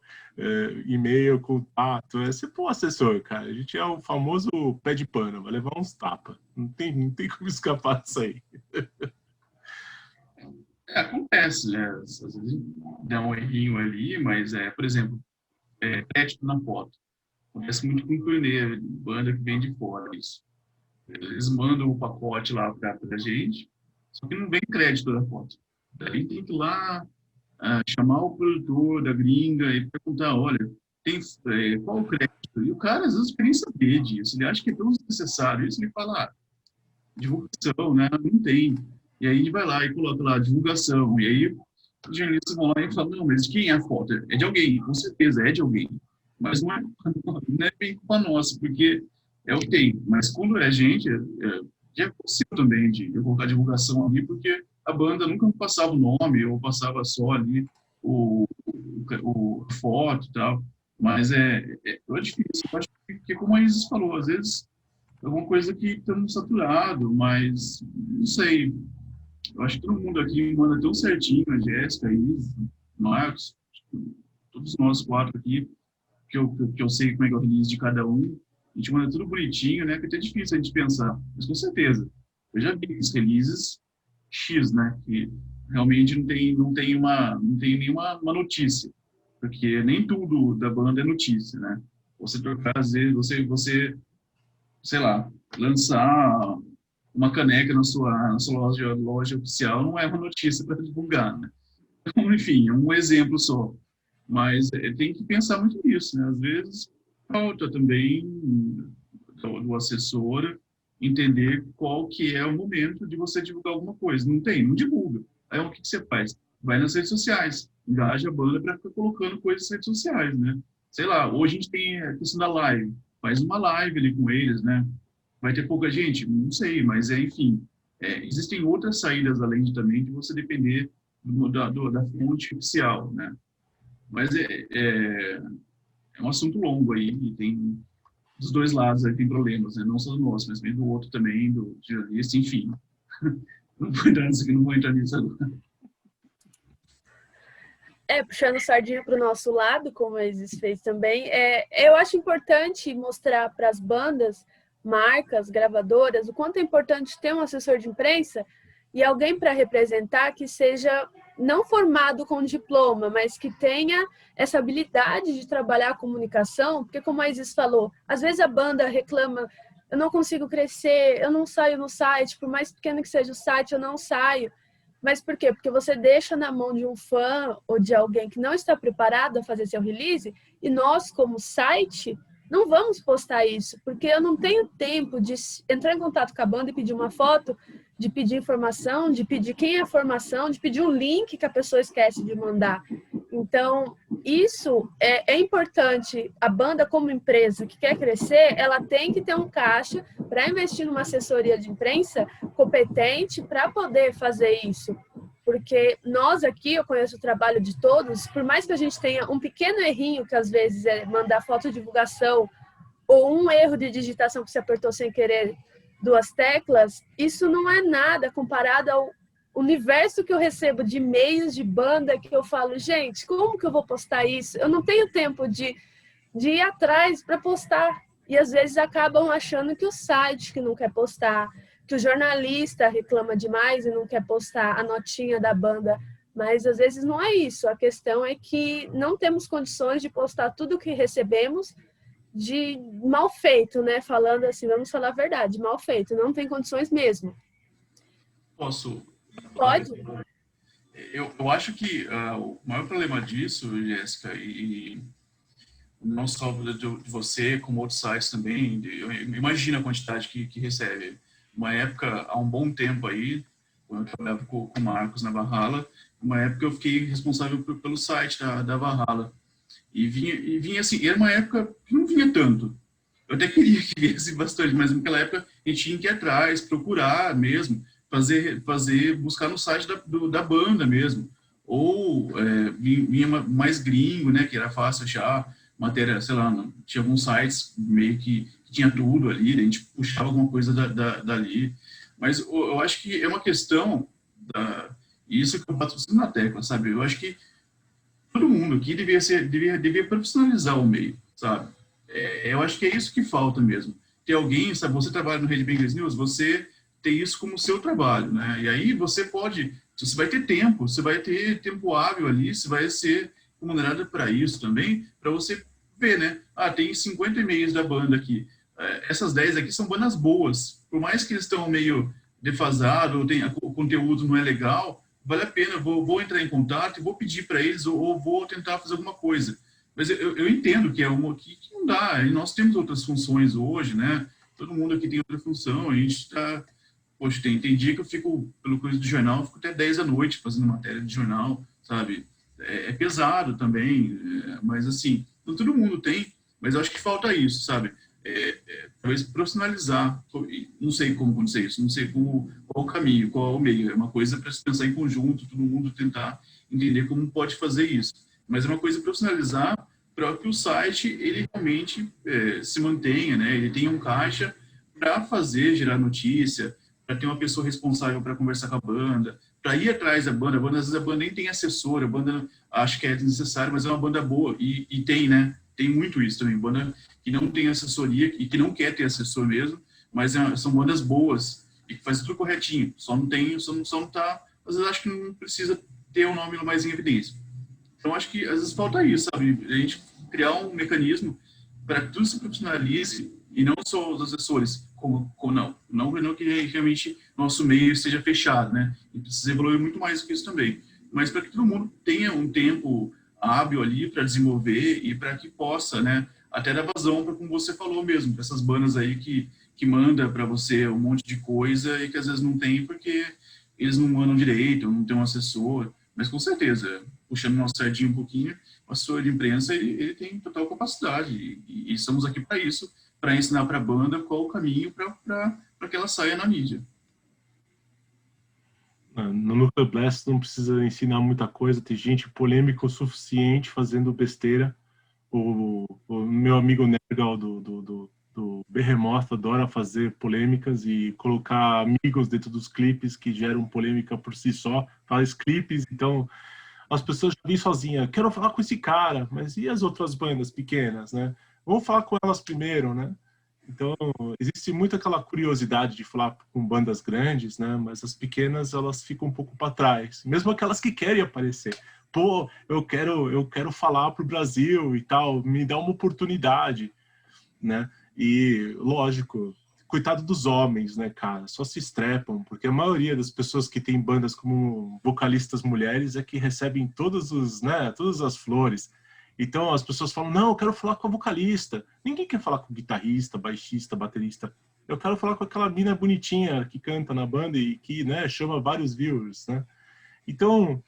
e-mail, contato, é sempre o assessor, cara. A gente é o famoso pé de pano, vai levar uns tapas. Não tem como escapar disso aí. Acontece, né? Às vezes dá um errinho ali, mas, por exemplo, crédito na foto. Acontece muito com turnê, banda que vem de fora, isso. Eles mandam o pacote lá para a gente, só que não vem crédito da foto. Daí tem que ir lá chamar o produtor da gringa e perguntar, olha, qual o crédito? E o cara, às vezes, nem saber disso. Ele acha que é tão desnecessário isso. Ele fala, divulgação, né? Não tem. E aí a gente vai lá e coloca lá, divulgação. E aí os jornalistas vão lá e falam, não, mas quem é a foto? É de alguém, com certeza, é de alguém. Mas não é bem culpa nossa, porque é o que tem. Mas quando é a gente, já aconteceu também de eu colocar divulgação ali, porque a banda nunca passava o nome, ou passava só ali a foto e tal. Mas é difícil. Eu acho que, como a Isis falou, às vezes é alguma coisa que estamos saturados, mas não sei. Eu acho que todo mundo aqui manda tão certinho, a Jéssica, a Isis, Marcos, todos nós 4 aqui, que eu sei como é que é o release de cada um. A gente manda tudo bonitinho, né? Que é até difícil a gente pensar. Mas com certeza. Eu já vi os releases X, né? Que realmente não tem nenhuma notícia. Porque nem tudo da banda é notícia, né? Você trocar, às vezes, você sei lá, lançar uma caneca na sua loja oficial não é uma notícia para divulgar, né? Então, enfim, é um exemplo só. Mas tem que pensar muito nisso, né? Às vezes falta também do assessor entender qual que é o momento de você divulgar alguma coisa. Não divulga. Aí o que você faz? Vai nas redes sociais, engaja a banda para ficar colocando coisas nas redes sociais, né? Sei lá, hoje a gente tem a questão da live. Faz uma live ali com eles, né? Vai ter pouca gente? Não sei, mas enfim. Existem outras saídas além de você depender da fonte oficial, né? Mas é um assunto longo aí, e tem dos dois lados aí tem problemas, né? Não só do nosso, mas também do outro também, do jornalista, enfim. Não vou entrar nisso agora. Puxando sardinha para o nosso lado, como a Isis fez também, eu acho importante mostrar para as bandas, marcas, gravadoras, o quanto é importante ter um assessor de imprensa e alguém para representar que seja não formado com diploma, mas que tenha essa habilidade de trabalhar a comunicação, porque como a Isis falou, às vezes a banda reclama, eu não consigo crescer, eu não saio no site, por mais pequeno que seja o site, eu não saio. Mas por quê? Porque você deixa na mão de um fã ou de alguém que não está preparado a fazer seu release e nós, como site, não vamos postar isso, porque eu não tenho tempo de entrar em contato com a banda e pedir uma foto, de pedir informação, de pedir quem é a formação, de pedir um link que a pessoa esquece de mandar. Então, isso é importante. A banda, como empresa que quer crescer, ela tem que ter um caixa para investir numa assessoria de imprensa competente para poder fazer isso. Porque nós aqui, eu conheço o trabalho de todos, por mais que a gente tenha um pequeno errinho, que às vezes é mandar foto de divulgação, ou um erro de digitação que você apertou sem querer 2 teclas, isso não é nada comparado ao universo que eu recebo de e-mails de banda que eu falo, gente, como que eu vou postar isso? Eu não tenho tempo de ir atrás para postar. E às vezes acabam achando que o site que não quer postar, que o jornalista reclama demais e não quer postar a notinha da banda. Mas às vezes não é isso. A questão é que não temos condições de postar tudo o que recebemos de mal feito, né? Falando assim, vamos falar a verdade, mal feito. Não tem condições mesmo. Posso? Pode? Eu acho que o maior problema disso, Jéssica, e não só de você, como outros sites também, imagina a quantidade que recebe. Uma época, há um bom tempo aí, quando eu trabalhava com o Marcos na Valhalla, uma época eu fiquei responsável pelo site da Valhalla. E vinha assim, era uma época que não vinha tanto. Eu até queria que viesse bastante, mas naquela época a gente tinha que ir atrás, procurar mesmo, buscar no site da banda mesmo. Ou vinha mais gringo, né, que era fácil achar matéria, sei lá, tinha alguns sites meio que tinha tudo ali, a gente puxava alguma coisa dali. Mas eu acho que é uma questão, isso que eu bato na tecla, sabe? Eu acho que todo mundo aqui devia profissionalizar o meio, sabe? Eu acho que é isso que falta mesmo. Ter alguém, sabe, você trabalha no Red Bangers News, você tem isso como seu trabalho, né? E aí você vai ter tempo, você vai ter tempo hábil ali, você vai ser remunerado para isso também, para você ver, né? Tem 50 e-mails da banda aqui. Essas 10 aqui são bandas boas. Por mais que eles estão meio defasados, ou o conteúdo não é legal, vale a pena, vou entrar em contato e vou pedir para eles, ou vou tentar fazer alguma coisa. Mas eu entendo que que não dá, e nós temos outras funções hoje, né? Todo mundo aqui tem outra função, a gente está... Poxa, tem dia que eu fico, pelo coisa do jornal, eu fico até 10 da noite fazendo matéria de jornal, sabe? É pesado também, mas assim, todo mundo tem, mas eu acho que falta isso, sabe? Talvez profissionalizar, não sei como acontecer isso, não sei qual o caminho, qual o meio, é uma coisa para se pensar em conjunto, todo mundo tentar entender como pode fazer isso, mas é uma coisa profissionalizar para que o site, ele realmente se mantenha, né? Ele tenha um caixa para gerar notícia, para ter uma pessoa responsável para conversar com a banda, para ir atrás da banda. Às vezes a banda nem tem assessor, a banda acha que é desnecessário, mas é uma banda boa, e tem, né? Tem muito isso também, banda que não tem assessoria e que não quer ter assessor mesmo, mas são bandas boas e que fazem tudo corretinho, só não tá, às vezes acho que não precisa ter o nome mais em evidência. Então acho que às vezes falta isso, sabe? A gente criar um mecanismo para que tudo se profissionalize e não só os assessores, não que realmente nosso meio esteja fechado, né? E precisa evoluir muito mais do que isso também. Mas para que todo mundo tenha um tempo hábil ali para desenvolver e para que possa, né, até dar vazão para, como você falou mesmo, para essas bandas aí que manda para você um monte de coisa e que às vezes não tem porque eles não mandam direito, não tem um assessor. Mas com certeza, puxando nosso sardinho um pouquinho, o assessor de imprensa ele tem total capacidade e estamos aqui para isso, para ensinar para a banda qual o caminho para que ela saia na mídia. No Nuclear Blast não precisa ensinar muita coisa, tem gente polêmica o suficiente fazendo besteira. O meu amigo Nergal do Behemoth adora fazer polêmicas e colocar amigos dentro dos clipes que geram polêmica por si só. Faz clipes, então as pessoas já vêm sozinhas, quero falar com esse cara, mas e as outras bandas pequenas, né? Vamos falar com elas primeiro, né? Então, existe muito aquela curiosidade de falar com bandas grandes, né? Mas as pequenas, elas ficam um pouco para trás. Mesmo aquelas que querem aparecer. Pô, eu quero falar pro Brasil e tal, me dá uma oportunidade, né? E, lógico, coitado dos homens, né, cara? Só se estrepam, porque a maioria das pessoas que tem bandas como vocalistas mulheres é que recebem todas as flores. Então as pessoas falam, não, eu quero falar com a vocalista. Ninguém quer falar com o guitarrista, baixista, baterista. Eu quero falar com aquela mina bonitinha que canta na banda e que, né, chama vários viewers, né? Então,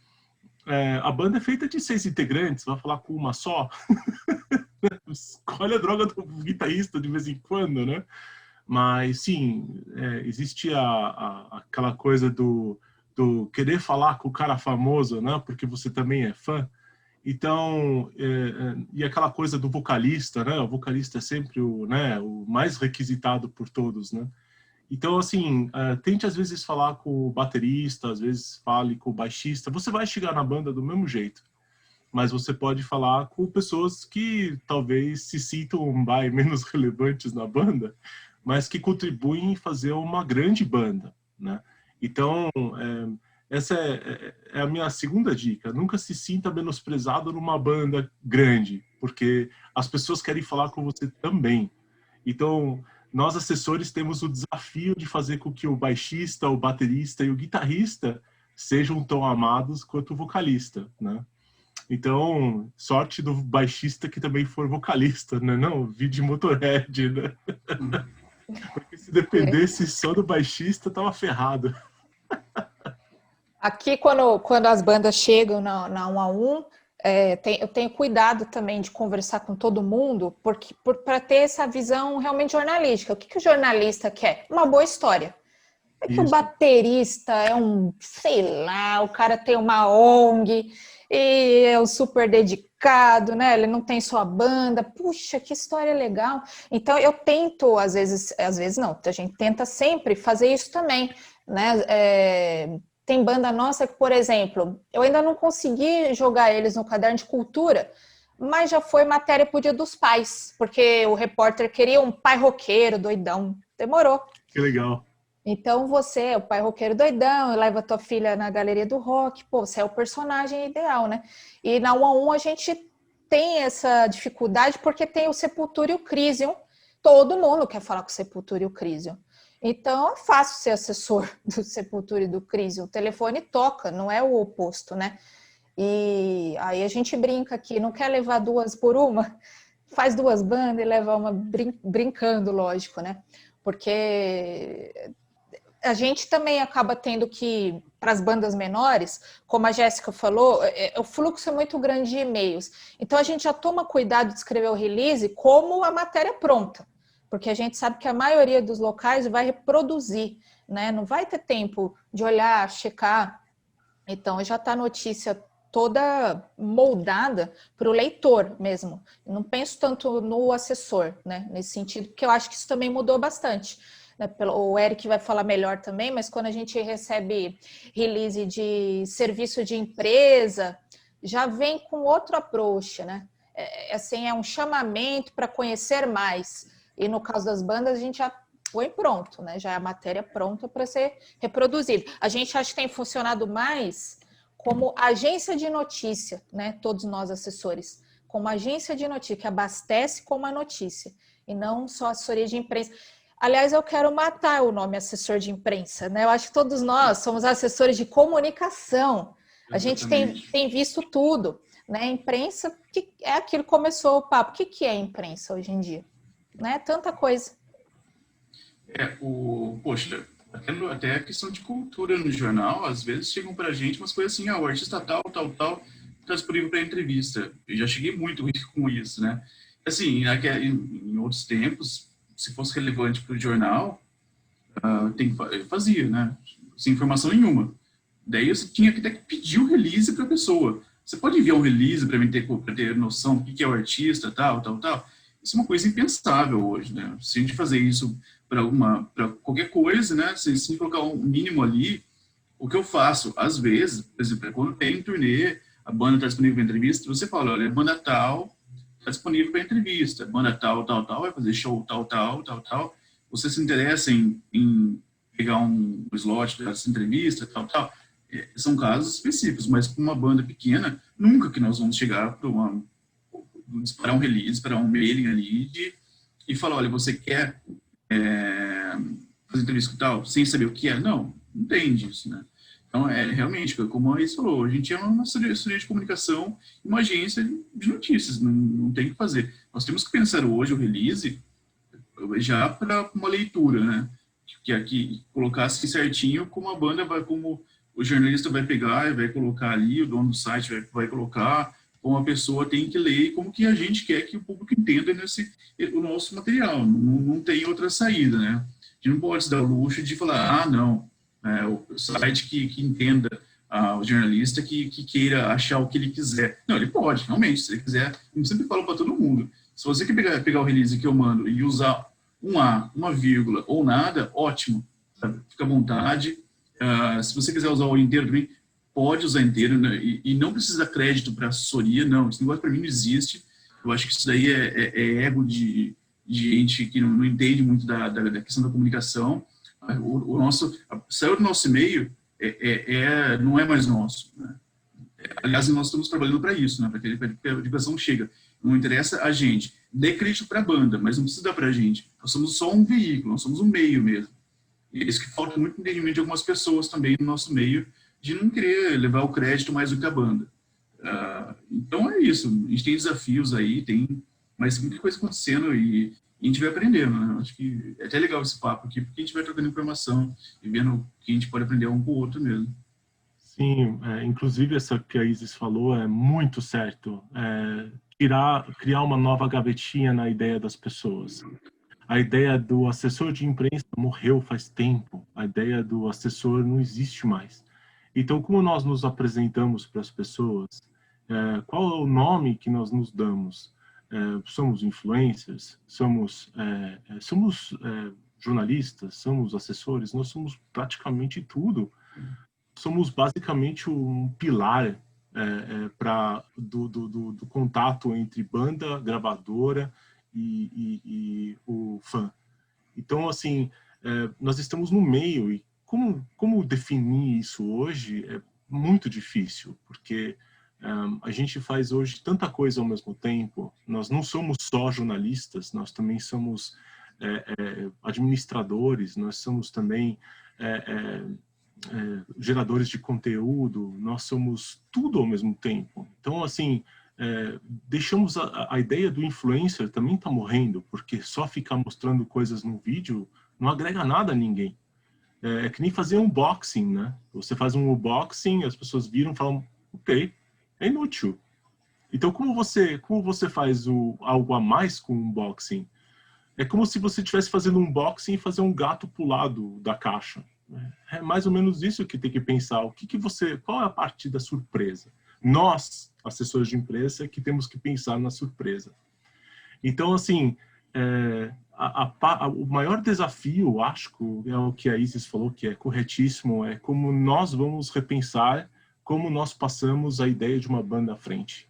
a banda é feita de 6 integrantes, vai falar com uma só? Escolhe a droga do guitarrista de vez em quando, né? Mas, sim, existe aquela coisa do querer falar com o cara famoso, né? Porque você também é fã. Então, e aquela coisa do vocalista, né? O vocalista é sempre o mais requisitado por todos, né? Então, assim, tente às vezes falar com o baterista, às vezes fale com o baixista. Você vai chegar na banda do mesmo jeito, mas você pode falar com pessoas que talvez se sintam menos relevantes na banda, mas que contribuem em fazer uma grande banda, né? Então, essa é a minha segunda dica. Nunca se sinta menosprezado numa banda grande, porque as pessoas querem falar com você também. Então, nós assessores temos o desafio de fazer com que o baixista, o baterista e o guitarrista sejam tão amados quanto o vocalista, né? Então, sorte do baixista que também for vocalista, né? Não, vídeo Motorhead, né? Porque se dependesse só do baixista, tava ferrado. Aqui, quando as bandas chegam na 1 a 1, eu tenho cuidado também de conversar com todo mundo, para ter essa visão realmente jornalística. O que o jornalista quer? Uma boa história. É que o baterista é sei lá, o cara tem uma ONG e é um super dedicado, né? Ele não tem sua banda. Puxa, que história legal. Então, eu tento, às vezes não, a gente tenta sempre fazer isso também, né? Tem banda nossa que, por exemplo, eu ainda não consegui jogar eles no caderno de cultura, mas já foi matéria pro Dia dos Pais, porque o repórter queria um pai roqueiro, doidão. Demorou. Que legal. Então você é o pai roqueiro doidão, leva tua filha na galeria do rock, pô, você é o personagem ideal, né? E na 1 a 1 a gente tem essa dificuldade porque tem o Sepultura e o Crisium. Todo mundo quer falar com o Sepultura e o Crisium. Então é fácil ser assessor do Sepultura e do Crisium. O telefone toca, não é o oposto, né? E aí a gente brinca aqui, não quer levar 2 por uma? Faz 2 bandas e leva uma brincando, lógico, né? Porque a gente também acaba tendo que, para as bandas menores, como a Jéssica falou, o fluxo é muito grande de e-mails. Então, a gente já toma cuidado de escrever o release como a matéria pronta, porque a gente sabe que a maioria dos locais vai reproduzir, né? Não vai ter tempo de olhar, checar. Então, já está a notícia toda moldada para o leitor mesmo. Eu não penso tanto no assessor, né? Nesse sentido, porque eu acho que isso também mudou bastante. O Eric vai falar melhor também, mas quando a gente recebe release de serviço de empresa, já vem com outro approach, né? Assim, é um chamamento para conhecer mais. E no caso das bandas, a gente já põe pronto, né? Já é a matéria pronta para ser reproduzida. A gente acha que tem funcionado mais como agência de notícia, né? Todos nós assessores, como agência de notícia, que abastece com uma notícia, e não só assessoria de imprensa. Aliás, eu quero matar o nome assessor de imprensa, né? Eu acho que todos nós somos assessores de comunicação. A gente tem visto tudo, né? Imprensa, que é aquilo que começou o papo. O que é imprensa hoje em dia? Né? Tanta coisa. Poxa, até a questão de cultura no jornal, às vezes chegam pra gente umas coisas assim, o artista tal, tá disponível para entrevista. Eu já cheguei muito com isso, né? Assim, em outros tempos, se fosse relevante para o jornal, eu fazia, né? Sem informação nenhuma. Daí você tinha que pedir o release para a pessoa. Você pode enviar um release para mim ter noção do que é o artista, tal. Isso é uma coisa impensável hoje, né? Se a gente fazer isso para qualquer coisa, né? Se colocar um mínimo ali, o que eu faço, às vezes, por exemplo, quando tem turnê, a banda está disponível para entrevista, você fala, olha, a banda tal está disponível para entrevista, a banda tal, vai fazer show tal. Você se interessa em pegar um slot dessa entrevista, tal. São casos específicos, mas com uma banda pequena, nunca que nós vamos chegar para disparar um release, disparar um mailing ali e falar, olha, você quer fazer entrevista com tal, sem saber o que é? Não tem disso, né? Então, realmente, como a Aís falou, a gente é uma assessoria de comunicação, uma agência de notícias, não tem o que fazer. Nós temos que pensar hoje o release já para uma leitura, né? Que aqui colocasse certinho como a banda vai, como o jornalista vai pegar e vai colocar ali, o dono do site vai colocar, como a pessoa tem que ler e como que a gente quer que o público entenda o nosso material. Não tem outra saída, né? A gente não pode se dar o luxo de falar, não, o site que entenda o jornalista que queira achar o que ele quiser. Não, ele pode, realmente, se ele quiser. Eu sempre falo para todo mundo, se você quer pegar o release que eu mando e usar um A, uma vírgula ou nada, ótimo, sabe? Fica à vontade. Se você quiser usar o inteiro também, pode usar inteiro, né? E não precisa crédito para assessoria, não. Esse negócio para mim não existe. Eu acho que isso daí é ego de gente que não entende muito da questão da comunicação. Saiu do nosso e-mail, não é mais nosso, né? Aliás, nós estamos trabalhando para isso, né? Para que a divulgação chega. Não interessa a gente. Dê crédito para a banda, mas não precisa dar para a gente. Nós somos só um veículo, nós somos um meio mesmo. E é isso que falta muito entendimento de algumas pessoas também no nosso meio, de não querer levar o crédito mais do que a banda. Então é isso. A gente tem desafios aí, tem mais muita coisa acontecendo e a gente vai aprendendo, né? Acho que é até legal esse papo aqui, porque a gente vai trocando informação e vendo o que a gente pode aprender um com o outro mesmo. Sim, inclusive essa que a Isis falou é muito certo. Criar uma nova gavetinha na ideia das pessoas. A ideia do assessor de imprensa morreu faz tempo. A ideia do assessor não existe mais. Então, como nós nos apresentamos para as pessoas? Qual é o nome que nós nos damos? Somos influencers? Somos jornalistas? Somos assessores? Nós somos praticamente tudo. Somos basicamente um pilar do contato entre banda, gravadora e o fã. Então, assim, nós estamos no meio e como definir isso hoje é muito difícil, porque a gente faz hoje tanta coisa ao mesmo tempo. Nós não somos só jornalistas, nós também somos administradores, nós somos também geradores de conteúdo, nós somos tudo ao mesmo tempo. Então, assim, deixamos a ideia do influencer também está morrendo, porque só ficar mostrando coisas no vídeo não agrega nada a ninguém. É que nem fazer unboxing, né? Você faz um unboxing, as pessoas viram e falam, ok, é inútil. Então, como você faz algo a mais com o unboxing? É como se você estivesse fazendo um unboxing e fazer um gato pular da caixa. É mais ou menos isso que tem que pensar. Qual é a parte da surpresa? Nós, assessores de imprensa, que temos que pensar na surpresa. Então, assim, o maior desafio, acho, é o que a Isis falou, que é corretíssimo, é como nós vamos repensar como nós passamos a ideia de uma banda à frente.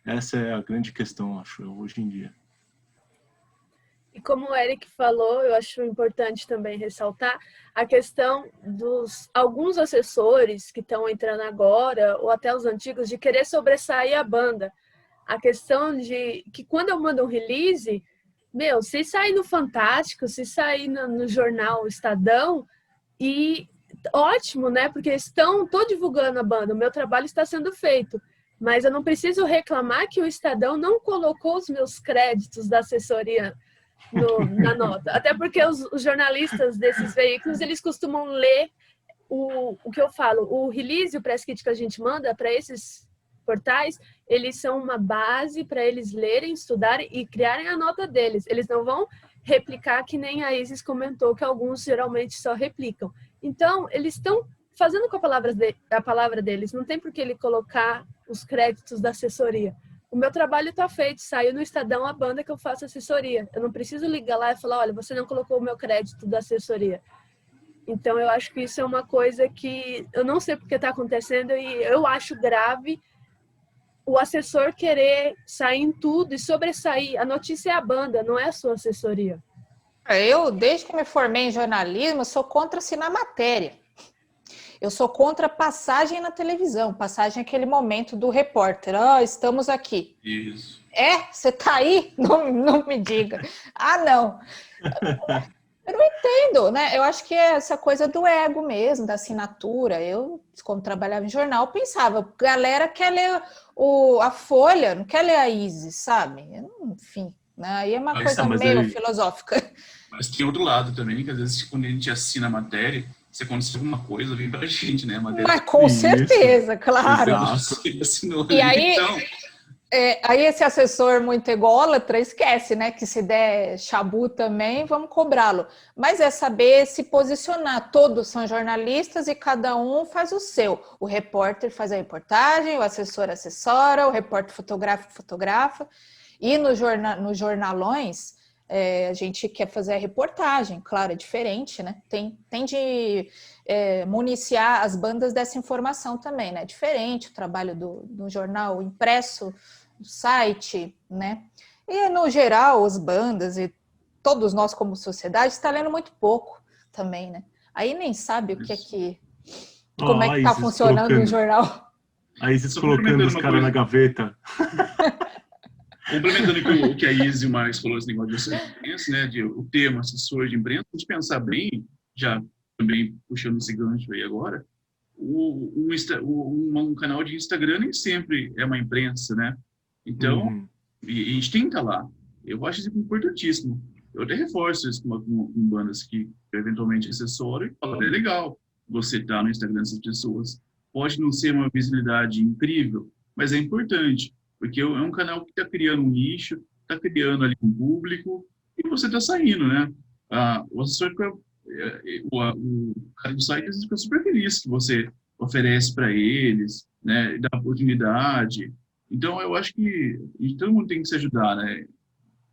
Essa é a grande questão, acho, hoje em dia. E como o Eric falou, eu acho importante também ressaltar a questão dos alguns assessores que estão entrando agora, ou até os antigos, de querer sobressair a banda. A questão de que quando eu mando um release, se sair no Fantástico, se sair no jornal Estadão, e ótimo, né? Porque estou divulgando a banda, o meu trabalho está sendo feito. Mas eu não preciso reclamar que o Estadão não colocou os meus créditos da assessoria na nota. Até porque os jornalistas desses veículos, eles costumam ler o que eu falo. O release e o press kit que a gente manda para esses portais, eles são uma base para eles lerem, estudarem e criarem a nota deles. Eles não vão replicar, que nem a Isis comentou, que alguns geralmente só replicam. Então, eles estão fazendo com a palavra deles. Não tem por que ele colocar os créditos da assessoria. O meu trabalho está feito, saiu no Estadão a banda que eu faço assessoria. Eu não preciso ligar lá e falar, olha, você não colocou o meu crédito da assessoria. Então, eu acho que isso é uma coisa que eu não sei porque está acontecendo e eu acho grave o assessor querer sair em tudo e sobressair. A notícia é a banda, não é a sua assessoria. Eu, desde que me formei em jornalismo, sou contra assinar matéria. Eu sou contra passagem na televisão. Passagem é aquele momento do repórter. Estamos aqui. Isso. Você tá aí? Não me diga. Não. Eu não entendo, né? Eu acho que é essa coisa do ego mesmo, da assinatura. Eu, como trabalhava em jornal, pensava, galera quer ler a Folha, não quer ler a Isis, sabe? Enfim, né? Aí é uma coisa meio filosófica. Mas tem outro lado também, que às vezes quando a gente assina a matéria, se acontecer alguma coisa, vem pra gente, né? Mas com certeza, claro. E aí... Então... aí esse assessor muito ególatra esquece, né? Que se der chabu também, vamos cobrá-lo. Mas é saber se posicionar. Todos são jornalistas e cada um faz o seu. O repórter faz a reportagem, o assessor assessora, o repórter fotografa. E nos jornalões, a gente quer fazer a reportagem. Claro, é diferente, né? Tem de municiar as bandas dessa informação também, né? É diferente o trabalho do jornal impresso, do site, né? E, no geral, as bandas e todos nós como sociedade está lendo muito pouco também, né? Aí nem sabe o que é que... Como é que está funcionando o jornal. Aí vocês colocando os caras na gaveta. Complementando o que a Isis e o Marcos falou, esse negócio de assessor de imprensa, né? O termo assessor de imprensa, a gente pensar bem, já também puxando esse gancho aí agora, um canal de Instagram nem sempre é uma imprensa, né? Então, e a gente tem que estar lá. Eu acho isso importantíssimo. Eu até reforço isso com bandas que eventualmente assessoram e falam, é legal você estar no Instagram dessas pessoas. Pode não ser uma visibilidade incrível, mas é importante, porque é um canal que está criando um nicho, está criando ali um público, e você está saindo, né? O assessor fica... o cara do site fica super feliz que você oferece para eles, né, dá oportunidade. Então, eu acho que todo mundo tem que se ajudar, né?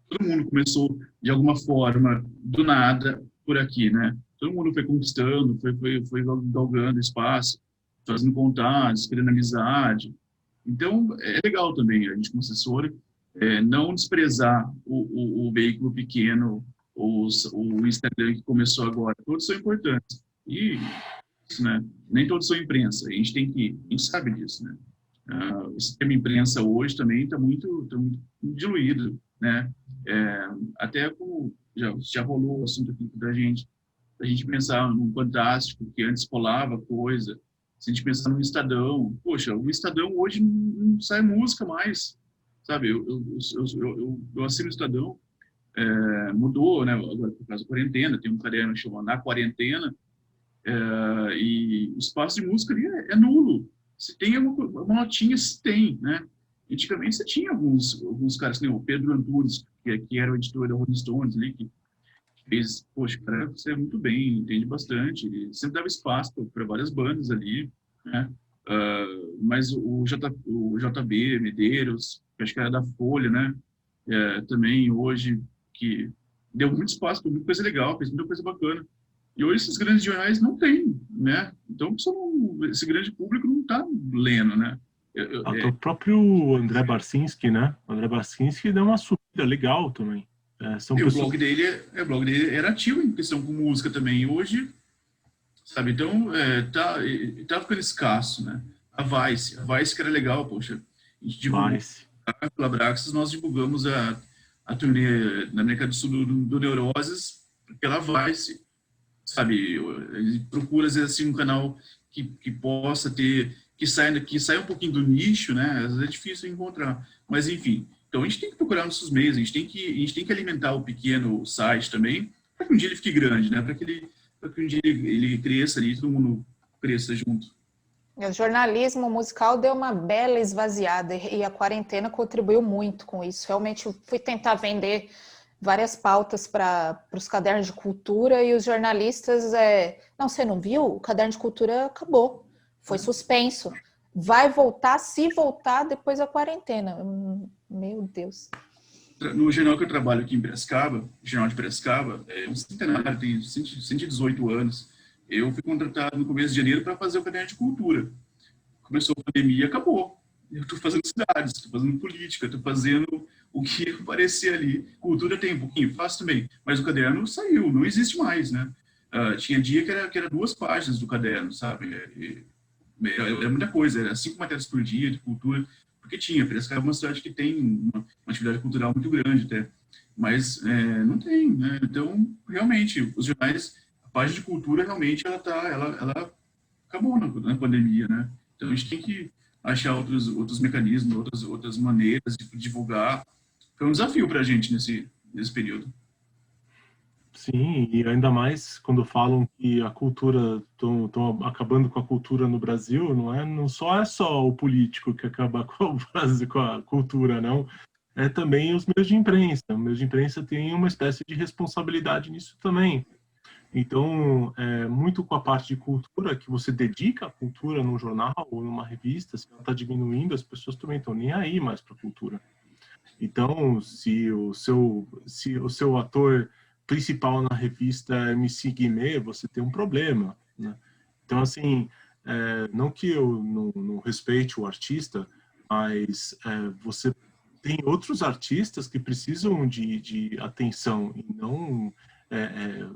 Todo mundo começou, de alguma forma, do nada, por aqui, né? Todo mundo foi conquistando, foi galgando espaço, fazendo contatos, criando amizade. Então, é legal também, a gente como assessora, não desprezar o veículo pequeno, o Instagram que começou agora. Todos são importantes. E, né, nem todos são imprensa. A gente sabe disso, né? O sistema imprensa hoje também está muito diluído, né? Até como já rolou o assunto aqui da gente, a gente pensar no Fantástico, que antes rolava coisa, se a gente pensar no Estadão, poxa, o Estadão hoje não sai música mais, sabe? Eu assino o Estadão, mudou, né? Agora, por causa da quarentena, tem um caderno chamado Na Quarentena, e o espaço de música ali é nulo. Se tem uma notinha, se tem, né? Antigamente você tinha alguns caras, como o Pedro Antunes, que era o editor da Rolling Stones ali, que fez, poxa, o cara você é muito bem, entende bastante, ele sempre dava espaço para várias bandas ali, né? Mas o JB Medeiros, que acho que era da Folha, né? Também hoje, que deu muito espaço para muita coisa legal, fez muita coisa bacana. E hoje esses grandes jornais não têm, né? Então esse grande público não está lendo, né? Até o próprio André Barcinski, né? O André Barcinski deu uma subida legal também. O blog dele era ativo em questão com música também. E hoje, sabe? Então, tá ficando escasso, né? A Vice que era legal, poxa. A gente divulgou pela Braxis, nós divulgamos a turnê na América do Sul do Neuroses pela Vice, sabe? Ele procura, às vezes, assim, um canal que possa ter, que saia um pouquinho do nicho, né? Às vezes é difícil encontrar. Mas, enfim, então a gente tem que procurar nossos meios, a gente tem que alimentar o pequeno site também, para que um dia ele fique grande, né? Para que um dia ele cresça ali, todo mundo cresça junto. O jornalismo musical deu uma bela esvaziada e a quarentena contribuiu muito com isso. Realmente eu fui tentar vender várias pautas para os cadernos de cultura e os jornalistas... Não, você não viu? O caderno de cultura acabou, foi suspenso. Vai voltar, se voltar, depois da quarentena. Meu Deus. No jornal que eu trabalho aqui em Piracicaba, o Jornal de Piracicaba, é um centenário, tem 118 anos. Eu fui contratado no começo de janeiro para fazer o caderno de cultura. Começou a pandemia, acabou. Eu estou fazendo cidades, estou fazendo política, estou fazendo o que aparecer ali. Cultura tem um pouquinho, faço também, mas o caderno saiu, não existe mais, né? Tinha dia que era 2 páginas do caderno, sabe? É muita coisa, era 5 matérias por dia de cultura, porque tinha. Piracicaba é uma cidade que tem uma atividade cultural muito grande até, mas não tem, né? Então, realmente, os jornais, a página de cultura realmente ela acabou na pandemia, né? Então a gente tem que achar outros mecanismos, outras maneiras de divulgar. Foi um desafio para a gente nesse período. Sim, e ainda mais quando falam que a cultura, estão acabando com a cultura no Brasil, não só o político que acaba com o Brasil, com a cultura, não. É também os meios de imprensa. Os meios de imprensa têm uma espécie de responsabilidade nisso também. Então, muito com a parte de cultura, que você dedica a cultura num jornal ou numa revista, se ela está diminuindo, as pessoas também estão nem aí mais para a cultura. Então, se o seu ator principal na revista é MC Guimê, você tem um problema, né? Então, assim, não que eu não respeite o artista, mas você tem outros artistas que precisam de atenção e não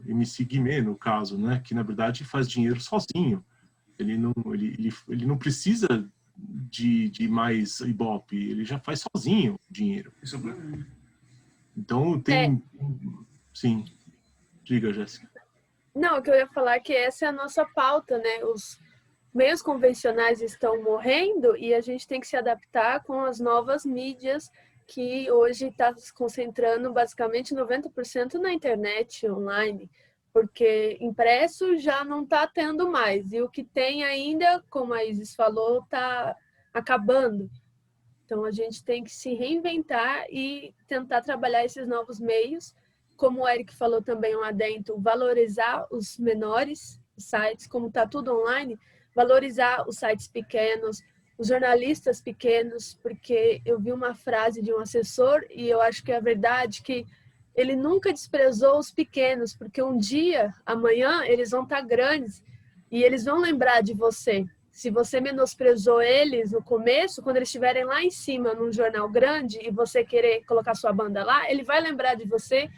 MC Guimê, no caso, né? Que na verdade faz dinheiro sozinho. Ele não precisa de mais Ibope, ele já faz sozinho dinheiro. Isso é um problema. Então tem... Sim, diga, Jéssica. Não, o que eu ia falar é que essa é a nossa pauta, né? Os meios convencionais estão morrendo e a gente tem que se adaptar com as novas mídias que hoje está se concentrando basicamente 90% na internet, online, porque impresso já não está tendo mais. E o que tem ainda, como a Isis falou, está acabando. Então, a gente tem que se reinventar e tentar trabalhar esses novos meios. Como o Eric falou também, um adendo, valorizar os menores sites, como está tudo online, valorizar os sites pequenos, os jornalistas pequenos, porque eu vi uma frase de um assessor, e eu acho que é verdade, que ele nunca desprezou os pequenos, porque um dia, amanhã, eles vão estar grandes e eles vão lembrar de você. Se você menosprezou eles no começo, quando eles estiverem lá em cima num jornal grande e você querer colocar sua banda lá, ele vai lembrar de você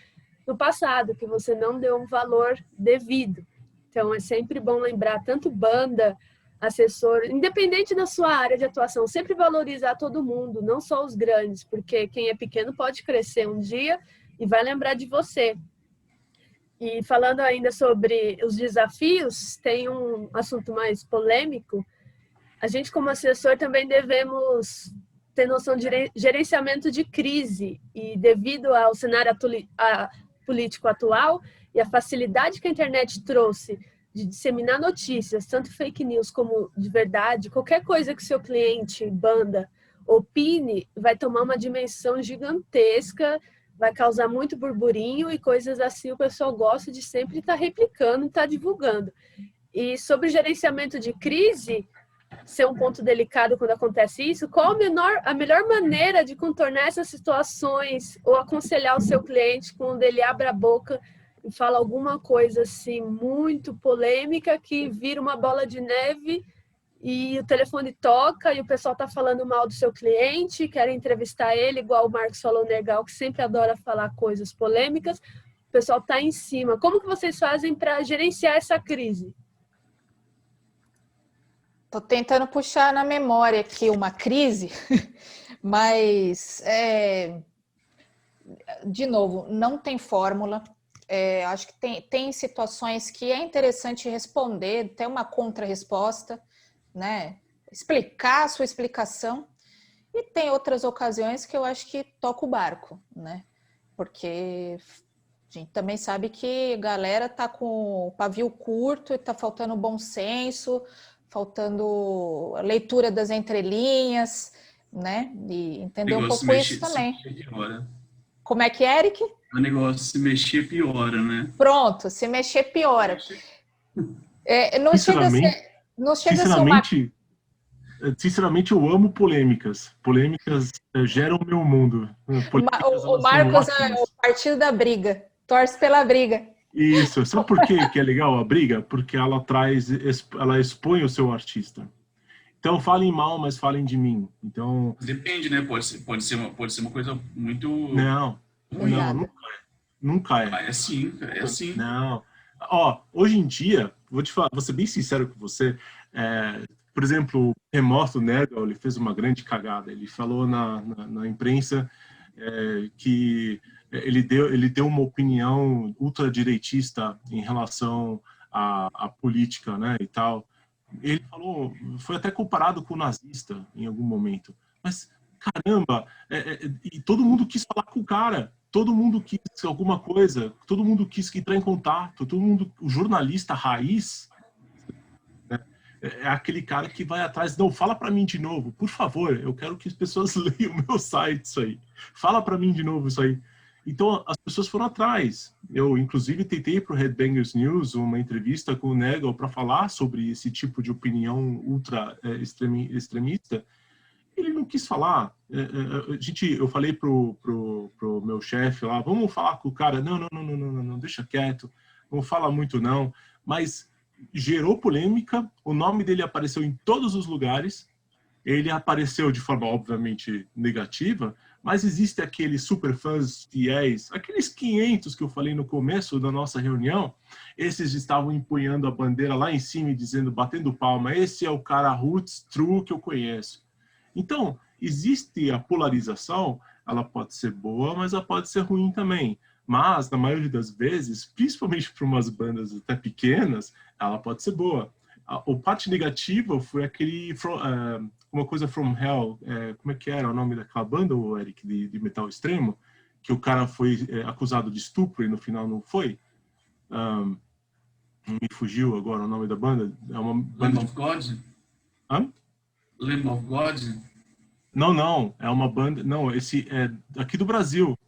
no passado, que você não deu um valor devido. Então, é sempre bom lembrar tanto banda, assessor, independente da sua área de atuação, sempre valorizar todo mundo, não só os grandes, porque quem é pequeno pode crescer um dia e vai lembrar de você. E falando ainda sobre os desafios, tem um assunto mais polêmico. A gente, como assessor, também devemos ter noção de gerenciamento de crise. E devido ao cenário político atual e a facilidade que a internet trouxe de disseminar notícias, tanto fake news como de verdade, qualquer coisa que seu cliente, banda, opine, vai tomar uma dimensão gigantesca, vai causar muito burburinho e coisas assim o pessoal gosta de sempre estar replicando e estar divulgando. E sobre gerenciamento de crise, ser um ponto delicado quando acontece isso, qual a melhor maneira de contornar essas situações ou aconselhar o seu cliente quando ele abre a boca e fala alguma coisa assim muito polêmica que vira uma bola de neve e o telefone toca e o pessoal está falando mal do seu cliente, quer entrevistar ele, igual o Marcos falou, Nergal, que sempre adora falar coisas polêmicas, o pessoal está em cima. Como que vocês fazem para gerenciar essa crise? Estou tentando puxar na memória aqui uma crise, mas, de novo, não tem fórmula. Acho que tem situações que é interessante responder, ter uma contra-resposta, né? Explicar a sua explicação, e tem outras ocasiões que eu acho que toca o barco, né? Porque a gente também sabe que a galera tá com o pavio curto e tá faltando bom senso, faltando a leitura das entrelinhas, né? E entender um pouco isso também. Piora. Como é que é, Eric? O negócio se mexer piora, né? Pronto, se mexer piora. Não chega a ser uma... Sinceramente, eu amo polêmicas. Polêmicas geram o meu mundo. O Marcos é o partido da briga. Torce pela briga. Isso. Sabe por quê que é legal a briga? Porque ela expõe o seu artista. Então, falem mal, mas falem de mim. Então, Depende, né? Pode ser uma coisa muito... não, Molhada. nunca Ah, é. é sim, cara, é assim. Não. Ó, hoje em dia, vou te falar, vou ser bem sincero com você. Por exemplo, o Remorso Nergal, ele fez uma grande cagada. Ele falou na imprensa que ele deu uma opinião ultradireitista em relação à política, né, e tal. Ele falou, foi até comparado com o nazista em algum momento. Mas, caramba, e todo mundo quis falar com o cara. Todo mundo quis alguma coisa, todo mundo quis entrar em contato, todo mundo, o jornalista raiz, né, é aquele cara que vai atrás, não, fala para mim de novo, por favor, eu quero que as pessoas leiam o meu site, isso aí, fala para mim de novo isso aí. Então, as pessoas foram atrás. Eu, inclusive, tentei para o Headbangers News uma entrevista com o Nergal para falar sobre esse tipo de opinião ultra extremista. Ele não quis falar. Eu falei pro meu chefe lá, vamos falar com o cara. Não, deixa quieto. Não fala muito não. Mas gerou polêmica. O nome dele apareceu em todos os lugares. Ele apareceu de forma obviamente negativa, mas existe aqueles superfãs fiéis, aqueles 500 que eu falei no começo da nossa reunião. Esses estavam empunhando a bandeira lá em cima e dizendo, batendo palma, esse é o cara roots true que eu conheço. Então, existe a polarização, ela pode ser boa, mas ela pode ser ruim também. Mas, na maioria das vezes, principalmente para umas bandas até pequenas, ela pode ser boa. O parte negativa foi aquele, uma coisa From Hell, como é que era o nome daquela banda, Eric, de metal extremo, que o cara foi acusado de estupro e no final não foi? Me fugiu agora o nome da banda. É uma banda Lamb of God? Hã? Lamb of God? Não, é uma banda... Não, esse é aqui do Brasil.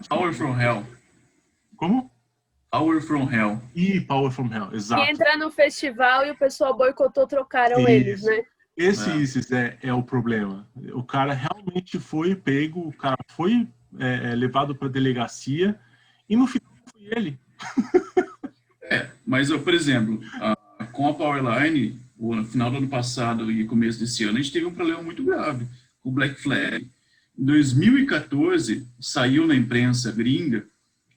Power from Hell. Como? Power from Hell. Power from Hell, exato. E entrar no festival e o pessoal boicotou, trocaram eles, né? Esse é o problema. O cara realmente foi pego, o cara foi levado para a delegacia e no final foi ele. Mas, por exemplo, com a Powerline, no final do ano passado e começo desse ano, a gente teve um problema muito grave com o Black Flag. Em 2014, saiu na imprensa gringa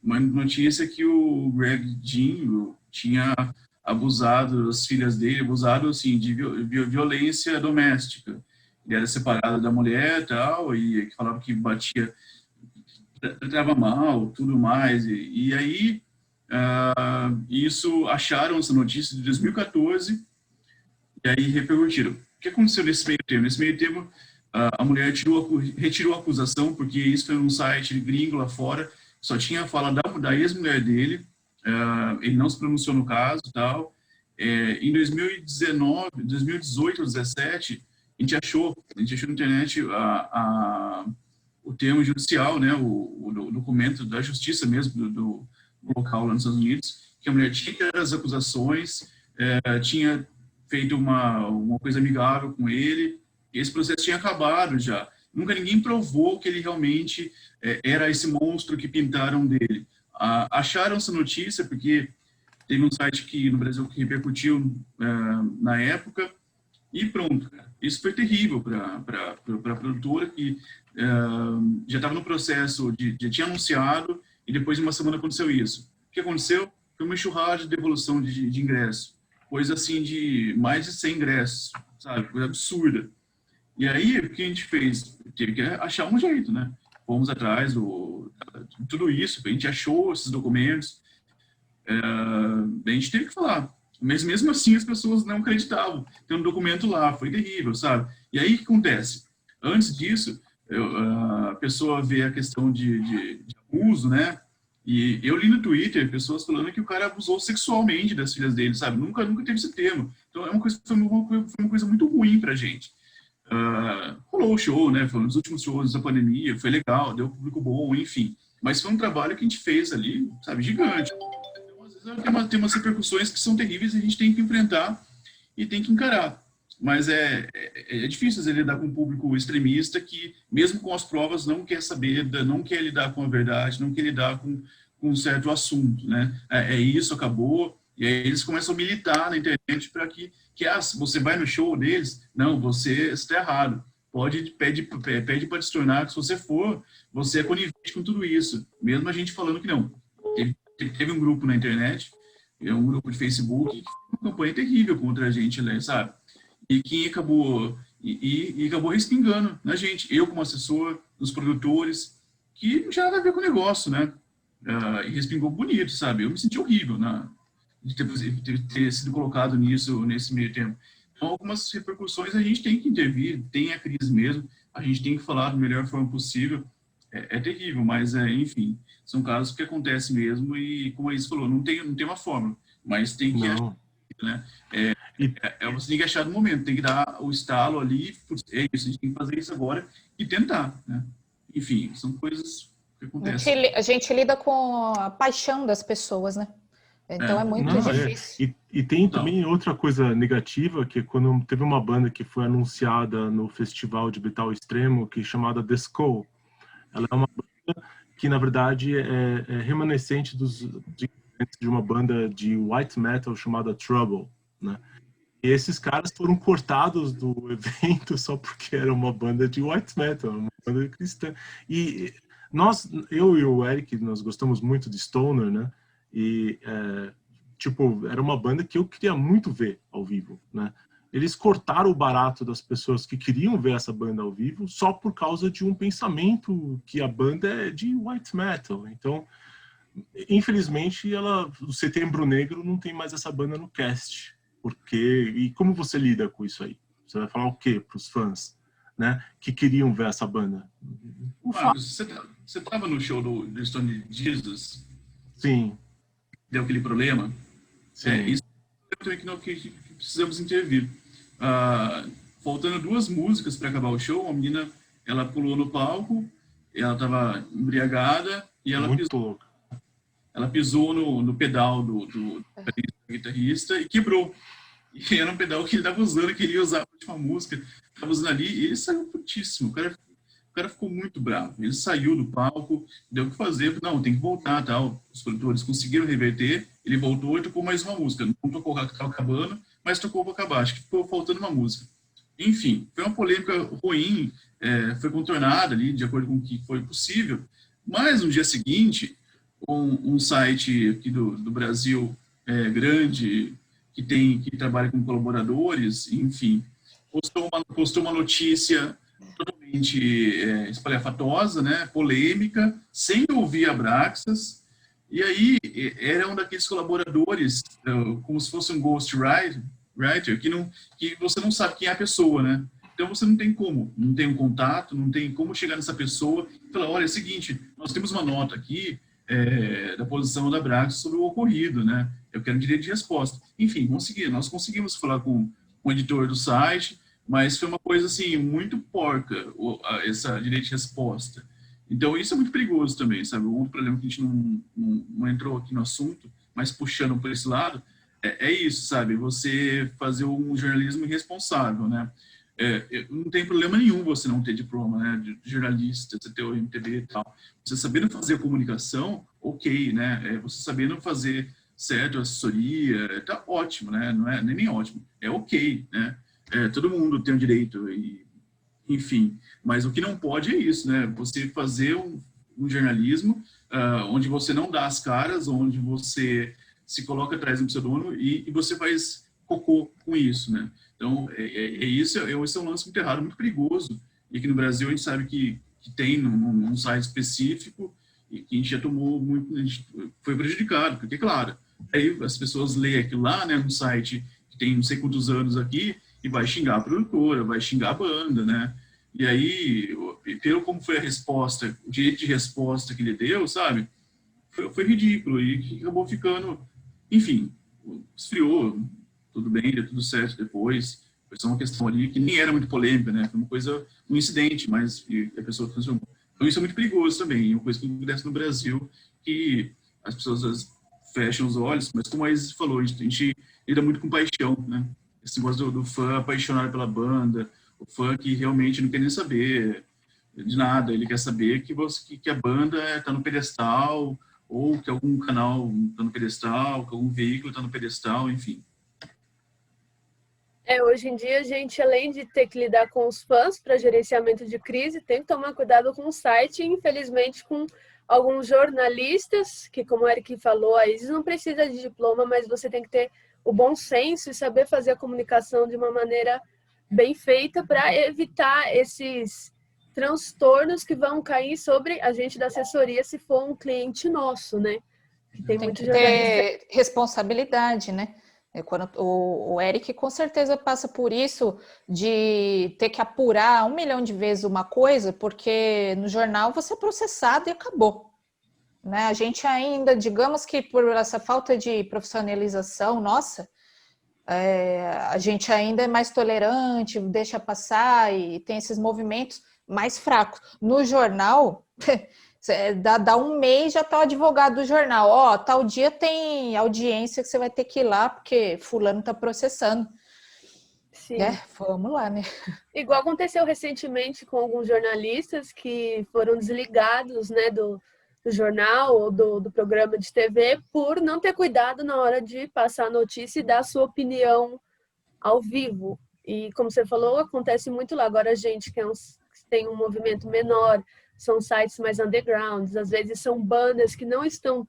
uma notícia que o Greg Ginn tinha abusado das filhas dele, abusado assim, de violência doméstica. Ele era separado da mulher e tal, e falava que batia, tratava mal, tudo mais. E aí, acharam essa notícia de 2014, e aí repercutiram. O que aconteceu nesse meio termo? Nesse meio termo, a mulher retirou a acusação, porque isso foi num site gringo lá fora, só tinha a fala da ex-mulher dele, ele não se pronunciou no caso e tal. Em 2019, 2018 ou 2017, a gente achou na internet o termo judicial, né, o documento da justiça mesmo, do local lá nos Estados Unidos, que a mulher tinha as acusações, tinha feito uma coisa amigável com ele, e esse processo tinha acabado já. Nunca ninguém provou que ele realmente era esse monstro que pintaram dele. Acharam essa notícia porque teve um site aqui no Brasil que repercutiu na época e pronto. Isso foi terrível para a produtora que já estava no processo, já tinha anunciado e depois de uma semana aconteceu isso. O que aconteceu? Foi uma enxurrada de devolução de ingresso. Coisa assim de mais de 100 ingressos, sabe? Coisa absurda. E aí, o que a gente fez? Teve que achar um jeito, né? Fomos atrás de tudo isso, a gente achou esses documentos, a gente teve que falar. Mas mesmo assim as pessoas não acreditavam. Tem um documento lá, foi terrível, sabe? E aí o que acontece? Antes disso, a pessoa vê a questão de abuso, né? E eu li no Twitter pessoas falando que o cara abusou sexualmente das filhas dele, sabe? Nunca teve esse termo. Então foi uma coisa muito ruim pra gente. Rolou o show, né? Foi um dos últimos shows da pandemia, foi legal, deu público bom, enfim. Mas foi um trabalho que a gente fez ali, sabe, gigante. Então, às vezes tem umas repercussões que são terríveis e a gente tem que enfrentar e tem que encarar. Mas é difícil, às vezes, lidar com um público extremista que, mesmo com as provas, não quer saber, não quer lidar com a verdade, não quer lidar com com um certo assunto, né? Isso, acabou. E aí eles começam a militar na internet para que se você vai no show deles, não, você está errado. Pede para se tornar, que se você for, você é conivente com tudo isso. Mesmo a gente falando que não. Teve um grupo na internet, um grupo de Facebook, que foi uma campanha terrível contra a gente, né, sabe? E que acabou respingando na gente. Eu, como assessor, os produtores, que não tinha nada a ver com o negócio, né? E respingou bonito, sabe? Eu me senti horrível de ter sido colocado nesse meio tempo. Então, algumas repercussões a gente tem que intervir, tem a crise mesmo, a gente tem que falar da melhor forma possível. É terrível, mas, enfim, são casos que acontecem mesmo e, como a Isa falou, não tem uma fórmula, mas tem que achar, né? Você tem que achar no momento, tem que dar o estalo ali, é isso, a gente tem que fazer isso agora e tentar, né? Enfim, são coisas que acontecem. A gente lida com a paixão das pessoas, né? Então é muito difícil. E tem também outra coisa negativa, que quando teve uma banda que foi anunciada no festival de metal extremo, que é chamada The Skull. Ela é uma banda que, na verdade, é remanescente de uma banda de white metal chamada Trouble, né? E esses caras foram cortados do evento só porque era uma banda de white metal, uma banda cristã. E eu e o Eric, nós gostamos muito de Stoner, né? E, era uma banda que eu queria muito ver ao vivo, né? Eles cortaram o barato das pessoas que queriam ver essa banda ao vivo só por causa de um pensamento que a banda é de white metal. Então, infelizmente, o Setembro Negro não tem mais essa banda no cast. E como você lida com isso aí? Você vai falar o quê para os fãs, né, que queriam ver essa banda? Você estava no show do Stone Jesus? Sim. Deu aquele problema? Sim. Isso é que precisamos intervir. Faltando 2 músicas para acabar o show, a menina, ela pulou no palco, ela estava embriagada e ela pisou no pedal do guitarrista e quebrou. E era um pedal que ele estava usando, que ele ia usar a última música, estava usando ali, e ele saiu putíssimo. O cara ficou muito bravo. Ele saiu do palco, deu o que fazer, não, tem que voltar, tal. Os produtores conseguiram reverter, ele voltou e tocou mais uma música. Não tocou o que estava acabando, mas tocou para acabar. Acho que ficou faltando uma música. Enfim, foi uma polêmica ruim, foi contornada ali, de acordo com o que foi possível. Mas no dia seguinte, um site aqui do Brasil grande, que trabalha com colaboradores, enfim, postou uma notícia totalmente espalhafatosa, né, polêmica, sem ouvir a Abraxas, e aí era um daqueles colaboradores, como se fosse um ghostwriter, que você não sabe quem é a pessoa, né? Então você não tem um contato, não tem como chegar nessa pessoa e falar, olha, é o seguinte, nós temos uma nota aqui da posição da Abraxas sobre o ocorrido, né? Eu quero direito de resposta. Enfim, nós conseguimos falar com o editor do site, mas foi uma coisa assim muito porca essa direito de resposta. Então isso é muito perigoso também, sabe? Um outro problema que a gente não entrou aqui no assunto, mas puxando por esse lado, é isso, sabe? Você fazer um jornalismo irresponsável, né? Não tem problema nenhum você não ter diploma, né, de jornalista, você ter o MTB e tal. Você sabendo fazer a comunicação, ok, né? Você sabendo fazer certo, assessoria, tá ótimo, né? Não é nem ótimo, é ok, né? Todo mundo tem o direito, enfim. Mas o que não pode é isso, né? Você fazer um jornalismo onde você não dá as caras, onde você se coloca atrás de um pseudônimo e você faz cocô com isso, né? Então, esse é um lance muito errado, muito perigoso. E aqui no Brasil a gente sabe que tem num site específico e que a gente já tomou muito, a gente foi prejudicado, porque, claro, aí as pessoas leem aquilo lá, né, no site que tem não sei quantos anos aqui e vai xingar a produtora, vai xingar a banda, né? E aí, pelo como foi a resposta, o direito de resposta que ele deu, sabe? Foi ridículo e acabou ficando, enfim, esfriou. Tudo bem, deu tudo certo depois. Foi só uma questão ali que nem era muito polêmica, né? Foi um incidente, mas a pessoa transformou. Então isso é muito perigoso também. É uma coisa que acontece no Brasil, que as pessoas às vezes fecham os olhos, mas como a Isis falou, a gente lida muito com paixão, né? Esse negócio do fã apaixonado pela banda, o fã que realmente não quer nem saber de nada, ele quer saber que a banda está no pedestal, ou que algum canal está no pedestal, que algum veículo está no pedestal, enfim. Hoje em dia a gente, além de ter que lidar com os fãs para gerenciamento de crise, tem que tomar cuidado com o site e, infelizmente, com alguns jornalistas, que, como o Eric falou, a Isis não precisa de diploma, mas você tem que ter o bom senso e saber fazer a comunicação de uma maneira bem feita para evitar esses transtornos que vão cair sobre a gente da assessoria se for um cliente nosso, né? Que tem muito que jornalista. ter responsabilidade, né? Quando o Eric com certeza passa por isso de ter que apurar 1 milhão de vezes uma coisa, porque no jornal você é processado e acabou. Né? A gente ainda, digamos que por essa falta de profissionalização nossa, a gente ainda é mais tolerante, deixa passar e tem esses movimentos mais fracos. No jornal, dá 1 mês já tá o advogado do jornal. Ó, tal dia tem audiência que você vai ter que ir lá porque fulano tá processando. Sim. Vamos lá, né? Igual aconteceu recentemente com alguns jornalistas que foram desligados, né, do jornal ou do programa de TV por não ter cuidado na hora de passar a notícia e dar a sua opinião ao vivo. E como você falou, acontece muito lá. Agora a gente que tem um movimento menor, são sites mais undergrounds, às vezes são bandas que não são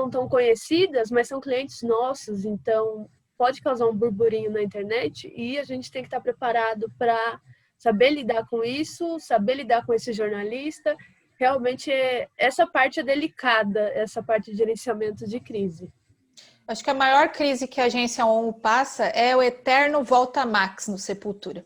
tão conhecidas, mas são clientes nossos, então pode causar um burburinho na internet e a gente tem que estar preparado para saber lidar com isso, saber lidar com esse jornalista. Realmente essa parte é delicada, essa parte de gerenciamento de crise. Acho que a maior crise que a agência ONU passa é o eterno volta Max no Sepultura.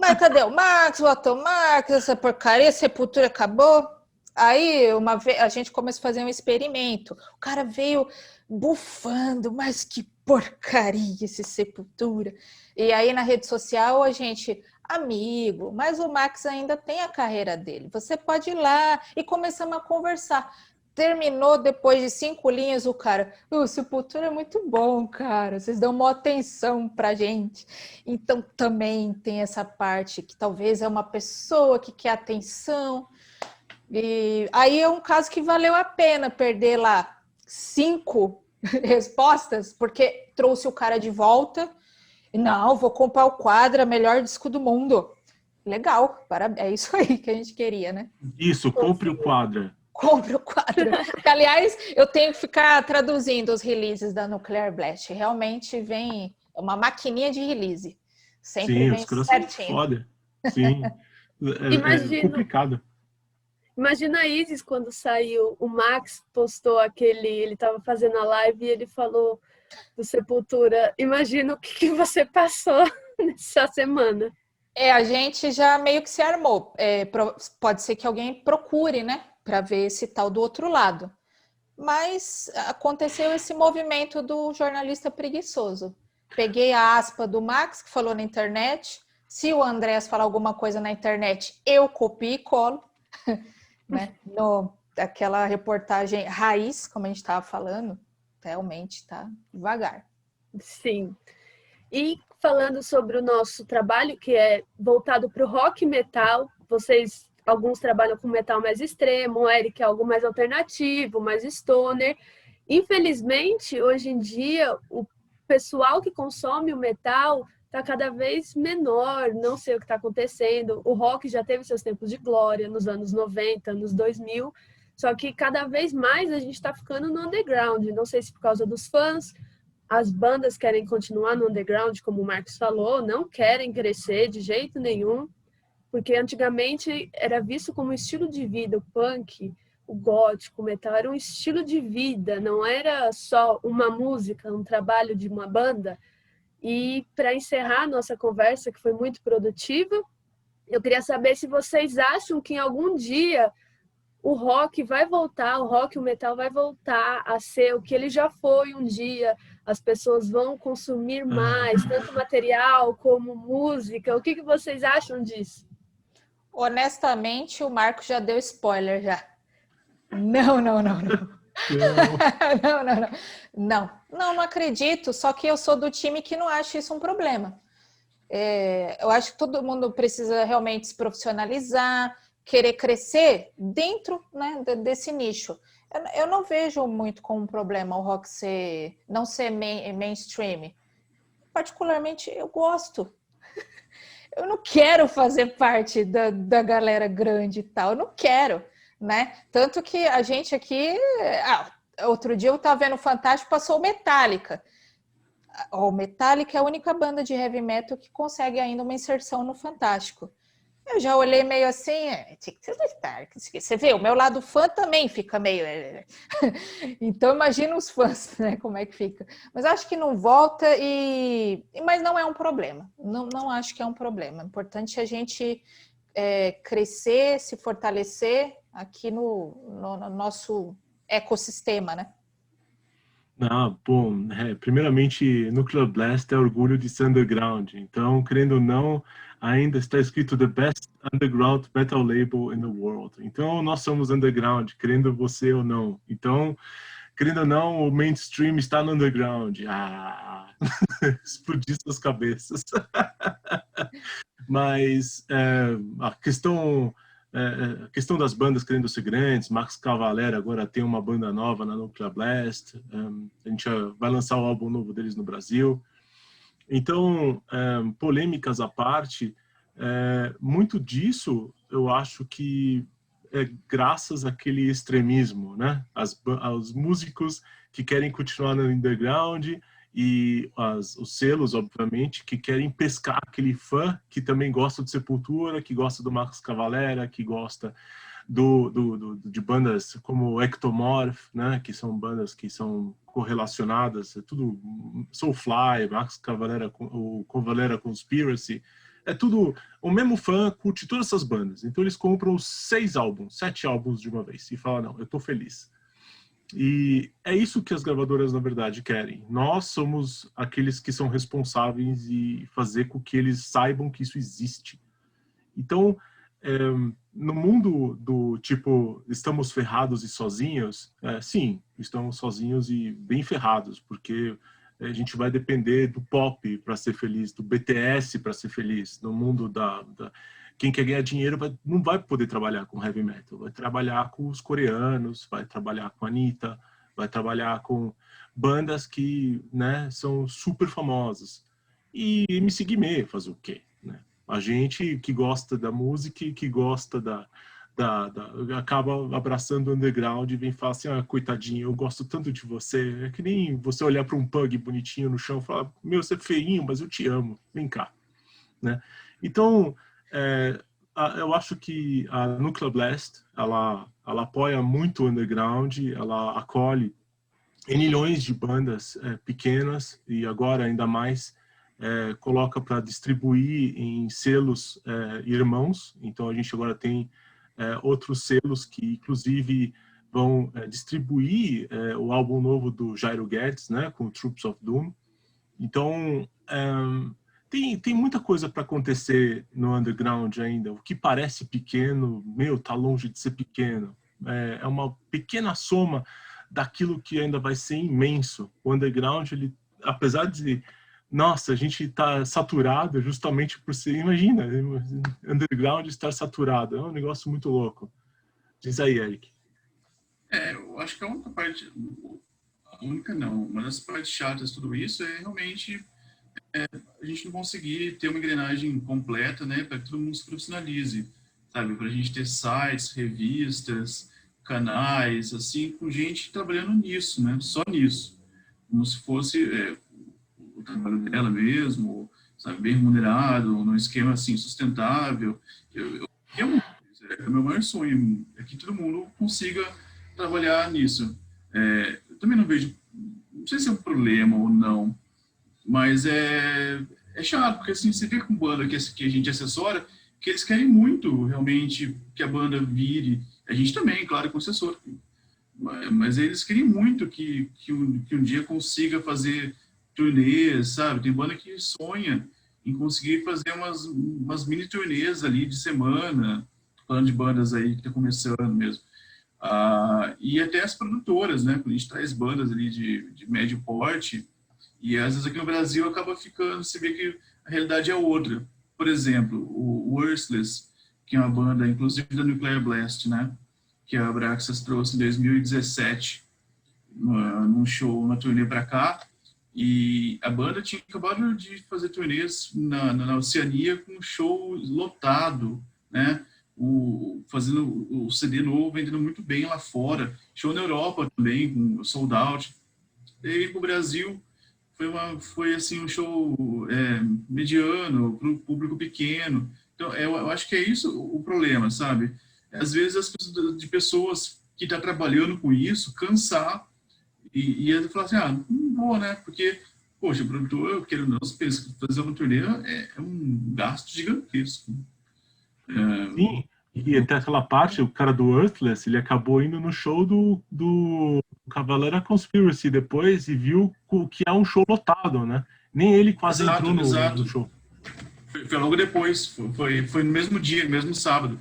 Mas cadê o Max? Volta o Max, essa porcaria, Sepultura acabou. Aí uma vez a gente começou a fazer um experimento. O cara veio bufando, mas que porcaria esse Sepultura. E aí na rede social a gente, amigo, mas o Max ainda tem a carreira dele. Você pode ir lá e começamos a conversar. Terminou depois de 5 linhas o cara, o Sepultura é muito bom, cara, vocês dão uma atenção pra gente. Então também tem essa parte que talvez é uma pessoa que quer atenção. E aí é um caso que valeu a pena perder lá 5 respostas, porque trouxe o cara de volta. Não, vou comprar o quadro, melhor disco do mundo. Legal, é isso aí que a gente queria, né? Isso, compre o quadro. Compre o quadro. Aliás, eu tenho que ficar traduzindo os releases da Nuclear Blast. Realmente vem uma maquininha de release. Sempre Sim, vem os caras certinho. são foda. Sim, é complicado. Imagina a Isis quando saiu, o Max postou ele estava fazendo a live e ele falou do Sepultura. Imagina o que você passou nessa semana. A gente já meio que se armou. Pode ser que alguém procure, né? Para ver esse tal do outro lado. Mas aconteceu esse movimento do jornalista preguiçoso. Peguei a aspa do Max, que falou na internet. Se o Andrés falar alguma coisa na internet, eu copio e colo. Né? Aquela reportagem raiz, como a gente estava falando, realmente está devagar. Sim. E falando sobre o nosso trabalho, que é voltado para o rock metal, alguns trabalham com metal mais extremo, o Eric é algo mais alternativo, mais stoner. Infelizmente, hoje em dia, o pessoal que consome o metal está cada vez menor, não sei o que está acontecendo. O rock já teve seus tempos de glória nos anos 90, anos 2000, só que cada vez mais a gente está ficando no underground. Não sei se por causa dos fãs, as bandas querem continuar no underground, como o Marcos falou, não querem crescer de jeito nenhum, porque antigamente era visto como estilo de vida, o punk, o gótico, o metal, era um estilo de vida, não era só uma música, um trabalho de uma banda. E para encerrar a nossa conversa, que foi muito produtiva, eu queria saber se vocês acham que em algum dia o rock vai voltar, o rock e o metal vai voltar a ser o que ele já foi um dia, as pessoas vão consumir mais, tanto material como música. O que vocês acham disso? Honestamente, o Marco já deu spoiler já. Não. Não acredito, só que eu sou do time que não acha isso um problema. Eu acho que todo mundo precisa realmente se profissionalizar, querer crescer dentro, né, desse nicho. Eu não vejo muito como um problema o rock não ser mainstream. Particularmente, eu gosto. Eu não quero fazer parte da galera grande e tal, eu não quero, né? Tanto que a gente aqui... outro dia eu estava vendo o Fantástico, passou o Metallica. O Metallica é a única banda de heavy metal que consegue ainda uma inserção no Fantástico. Eu já olhei meio assim, você vê, o meu lado fã também fica meio... Então imagina os fãs, né, como é que fica. Mas acho que não volta, mas não é um problema, não acho que é um problema. O importante é a gente crescer, se fortalecer aqui no nosso ecossistema, né? Bom, primeiramente, Nuclear Blast é orgulho de ser underground. Então, querendo ou não, ainda está escrito The Best Underground Metal Label in the World. Então, nós somos underground, querendo você ou não. Então, querendo ou não, o mainstream está no underground. Explodir suas cabeças. Mas a questão das bandas querendo ser grandes, Max Cavalera agora tem uma banda nova na Nuclear Blast, a gente vai lançar o álbum novo deles no Brasil. Então, polêmicas à parte, muito disso eu acho que é graças àquele extremismo, né? Aos músicos que querem continuar no underground e os selos, obviamente, que querem pescar aquele fã que também gosta de Sepultura, que gosta do Max Cavalera, que gosta de bandas como Ectomorph, né, que são bandas que são correlacionadas, é tudo Soulfly, Max Cavalera, o Cavalera Conspiracy, é tudo, o mesmo fã curte todas essas bandas, então eles compram 7 álbuns de uma vez e falam, não, eu tô feliz. E é isso que as gravadoras, na verdade, querem. Nós somos aqueles que são responsáveis e fazer com que eles saibam que isso existe. Então, no mundo do tipo, estamos ferrados e sozinhos, sim, estamos sozinhos e bem ferrados, porque a gente vai depender do pop para ser feliz, do BTS para ser feliz. No mundo quem quer ganhar dinheiro não vai poder trabalhar com heavy metal, vai trabalhar com os coreanos, vai trabalhar com a Anitta, vai trabalhar com bandas que, né, são super famosas. E MC Guimê fazer o quê? Né? A gente que gosta da música e que gosta acaba abraçando o underground e vem falar assim, coitadinho, eu gosto tanto de você. É que nem você olhar para um pug bonitinho no chão e falar, meu, você é feinho, mas eu te amo, vem cá. Né? Então, eu acho que a Nuclear Blast, ela apoia muito o underground, ela acolhe milhões de bandas pequenas e agora ainda mais coloca para distribuir em selos irmãos. Então a gente agora tem outros selos que inclusive vão distribuir o álbum novo do Jairo Guedes, né, com Troops of Doom. Então tem muita coisa para acontecer no underground ainda. O que parece pequeno, tá longe de ser pequeno. É uma pequena soma daquilo que ainda vai ser imenso. O underground, ele, apesar de... Nossa, a gente está saturado justamente por ser... Imagina, underground estar saturado. É um negócio muito louco. Diz aí, Eric. Eu acho que a única parte... A única não. Uma das partes chatas de tudo isso é realmente a gente não conseguir ter uma engrenagem completa, né, para que todo mundo se profissionalize, sabe? Para a gente ter sites, revistas, canais, assim, com gente trabalhando nisso, né? Só nisso. Como se fosse o trabalho dela mesmo, sabe? Bem remunerado, num esquema, assim, sustentável. O meu maior sonho é que todo mundo consiga trabalhar nisso. Eu também não vejo, não sei se é um problema ou não, mas é chato, porque assim, você vê com banda que a gente assessora, que eles querem muito, realmente, que a banda vire. A gente também, claro, com assessor. Mas eles queriam muito que um dia consiga fazer turnês, sabe? Tem banda que sonha em conseguir fazer umas mini turnês ali de semana, falando de bandas aí que tá começando mesmo. E até as produtoras, né? Quando a gente traz bandas ali de médio porte, e às vezes aqui no Brasil acaba ficando, você vê que a realidade é outra. Por exemplo, o Worthless, que é uma banda, inclusive, da Nuclear Blast, né? Que a Abraxas trouxe em 2017, num show, na turnê para cá. E a banda tinha acabado de fazer turnês na Oceania com um show lotado, né? Fazendo o CD novo, vendendo muito bem lá fora. Show na Europa também, com sold out. E para o Brasil foi assim um show mediano, para o público pequeno. Então, eu acho que é isso o problema, sabe? Às vezes as pessoas que estão trabalhando com isso, cansar e ele falar assim, não vou, né? Porque, poxa, o produtor, querendo ou não, se pensa que fazer uma turnê é um gasto gigantesco. Sim, e até aquela parte, o cara do Earthless, ele acabou indo no show do Cavalera Conspiracy depois e viu que é um show lotado, né? Nem ele quase entrou no show. Foi logo depois, foi no mesmo dia, no mesmo sábado.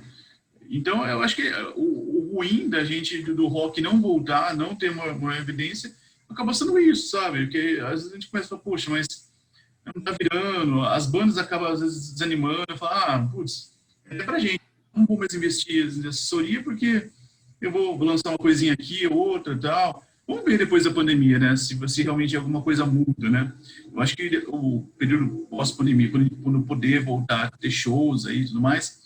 Então, eu acho que o ruim da gente, do rock, não voltar, não ter uma evidência, acaba sendo isso, sabe? Porque às vezes a gente começa a falar, poxa, mas não tá virando, as bandas acabam às vezes desanimando, falam, putz, é pra gente, não vou mais investir em assessoria porque eu vou lançar uma coisinha aqui, outra e tal. Vamos ver depois da pandemia, né? Se realmente alguma coisa muda, né? Eu acho que o período pós-pandemia, quando poder voltar a ter shows aí e tudo mais,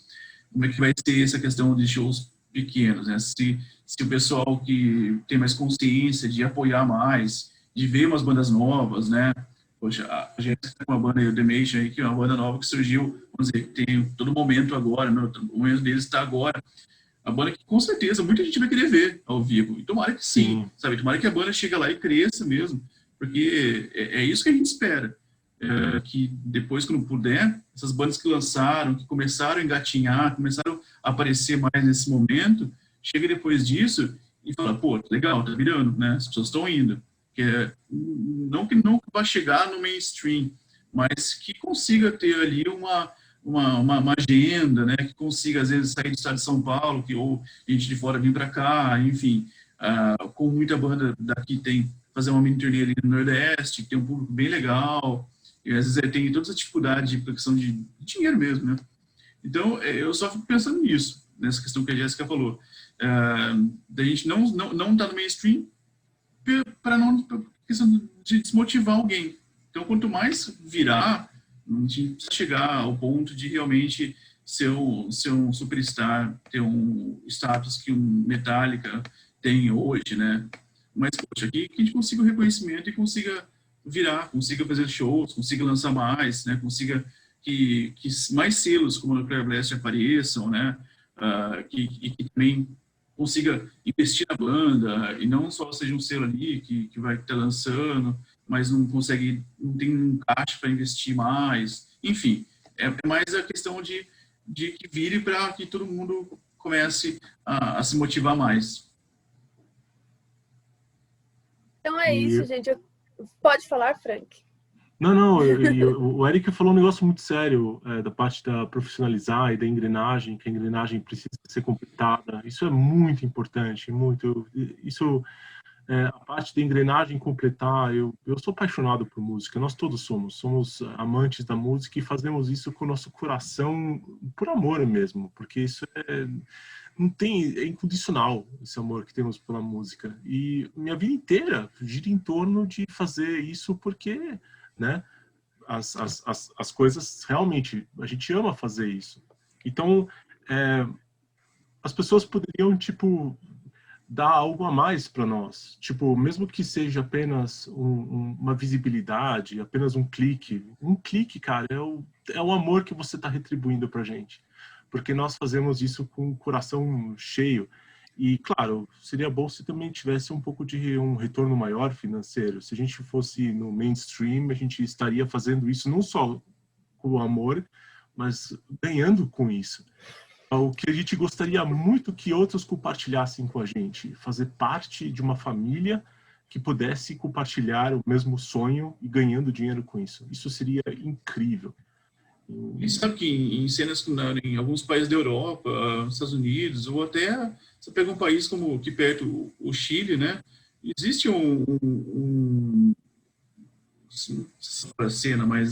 como é que vai ser essa questão de shows pequenos, né? Se o pessoal que tem mais consciência de apoiar mais, de ver umas bandas novas, né? Poxa, a gente tem uma banda, o The Mation, aí, que é uma banda nova que surgiu, vamos dizer, tem todo momento agora, né? O momento deles está agora. A banda que, com certeza, muita gente vai querer ver ao vivo. E tomara que sim, sabe? Tomara que a banda chegue lá e cresça mesmo, porque é isso que a gente espera. Que depois, quando puder, essas bandas que lançaram, que começaram a engatinhar, começaram a aparecer mais nesse momento, chega depois disso e fala, pô, legal, tá virando, né? As pessoas estão indo. Não que não vai chegar no mainstream, mas que consiga ter ali uma agenda, né? Que consiga, às vezes, sair do estado de São Paulo, ou gente de fora vir para cá, enfim, com muita banda daqui fazer uma mini turnê ali no Nordeste, que tem um público bem legal, e às vezes tem toda essa dificuldade de questão de dinheiro mesmo, né? Então, eu só fico pensando nisso, nessa questão que a Jéssica falou, da gente não tá no mainstream para não questão de desmotivar alguém. Então, quanto mais virar, a gente precisa chegar ao ponto de realmente ser um superstar, ter um status que um Metallica tem hoje, né? Mas, poxa, aqui que a gente consiga o reconhecimento e consiga virar, consiga fazer shows, consiga lançar mais, né? Consiga que mais selos como a Nuclear Blast apareçam, né? Que também consiga investir na banda e não só seja um selo ali que vai estar lançando, mas não tem um caixa para investir mais. Enfim, é mais a questão de que vire para que todo mundo comece a se motivar mais. Então é isso, gente. Pode falar, Frank. Não, o Eric falou um negócio muito sério da parte da profissionalizar e da engrenagem, que a engrenagem precisa ser completada. Isso é muito importante, muito. Isso, a parte da engrenagem completar, eu sou apaixonado por música, nós todos somos amantes da música e fazemos isso com o nosso coração, por amor mesmo, porque isso é incondicional, esse amor que temos pela música. E minha vida inteira gira em torno de fazer isso porque, né, as coisas realmente, a gente ama fazer isso. Então, as pessoas poderiam, tipo, dar algo a mais para nós. Tipo, mesmo que seja apenas uma visibilidade, apenas um clique. Um clique, cara, é o amor que você está retribuindo pra gente. Porque nós fazemos isso com o coração cheio. E, claro, seria bom se também tivesse um pouco de um retorno maior financeiro. Se a gente fosse no mainstream, a gente estaria fazendo isso não só com amor, mas ganhando com isso. O que a gente gostaria muito que outros compartilhassem com a gente. Fazer parte de uma família que pudesse compartilhar o mesmo sonho e ganhando dinheiro com isso. Isso seria incrível. E sabe que em cenas em alguns países da Europa, Estados Unidos, ou até você pega um país como aqui perto, o Chile, né? Existe não sei se é cena, mas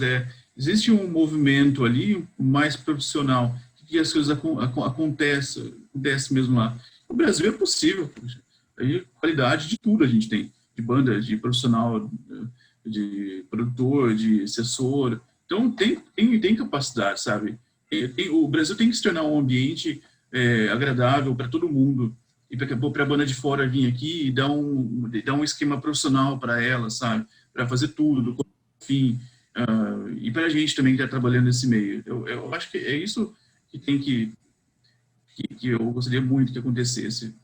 existe um movimento ali mais profissional que que as coisas acontecem mesmo lá. No Brasil é possível, poxa. Aí, qualidade de tudo a gente tem, de banda, de profissional, de produtor, de assessor. Então, tem capacidade, sabe? O Brasil tem que se tornar um ambiente agradável para todo mundo. E para a banda de fora vir aqui e dar um esquema profissional para ela, sabe? Para fazer tudo, do começo ao fim. E para a gente também que está trabalhando nesse meio. Eu acho que é isso que tem que eu gostaria muito que acontecesse.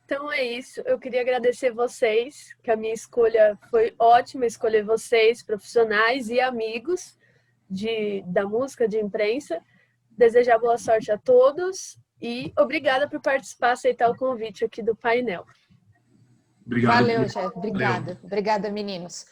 Então é isso. Eu queria agradecer vocês, que a minha escolha foi ótima, escolher vocês, profissionais e amigos da música, de imprensa. Desejar boa sorte a todos e obrigada por participar, aceitar o convite aqui do painel. Obrigado. Valeu, Jeff. Obrigada. Obrigada, meninos.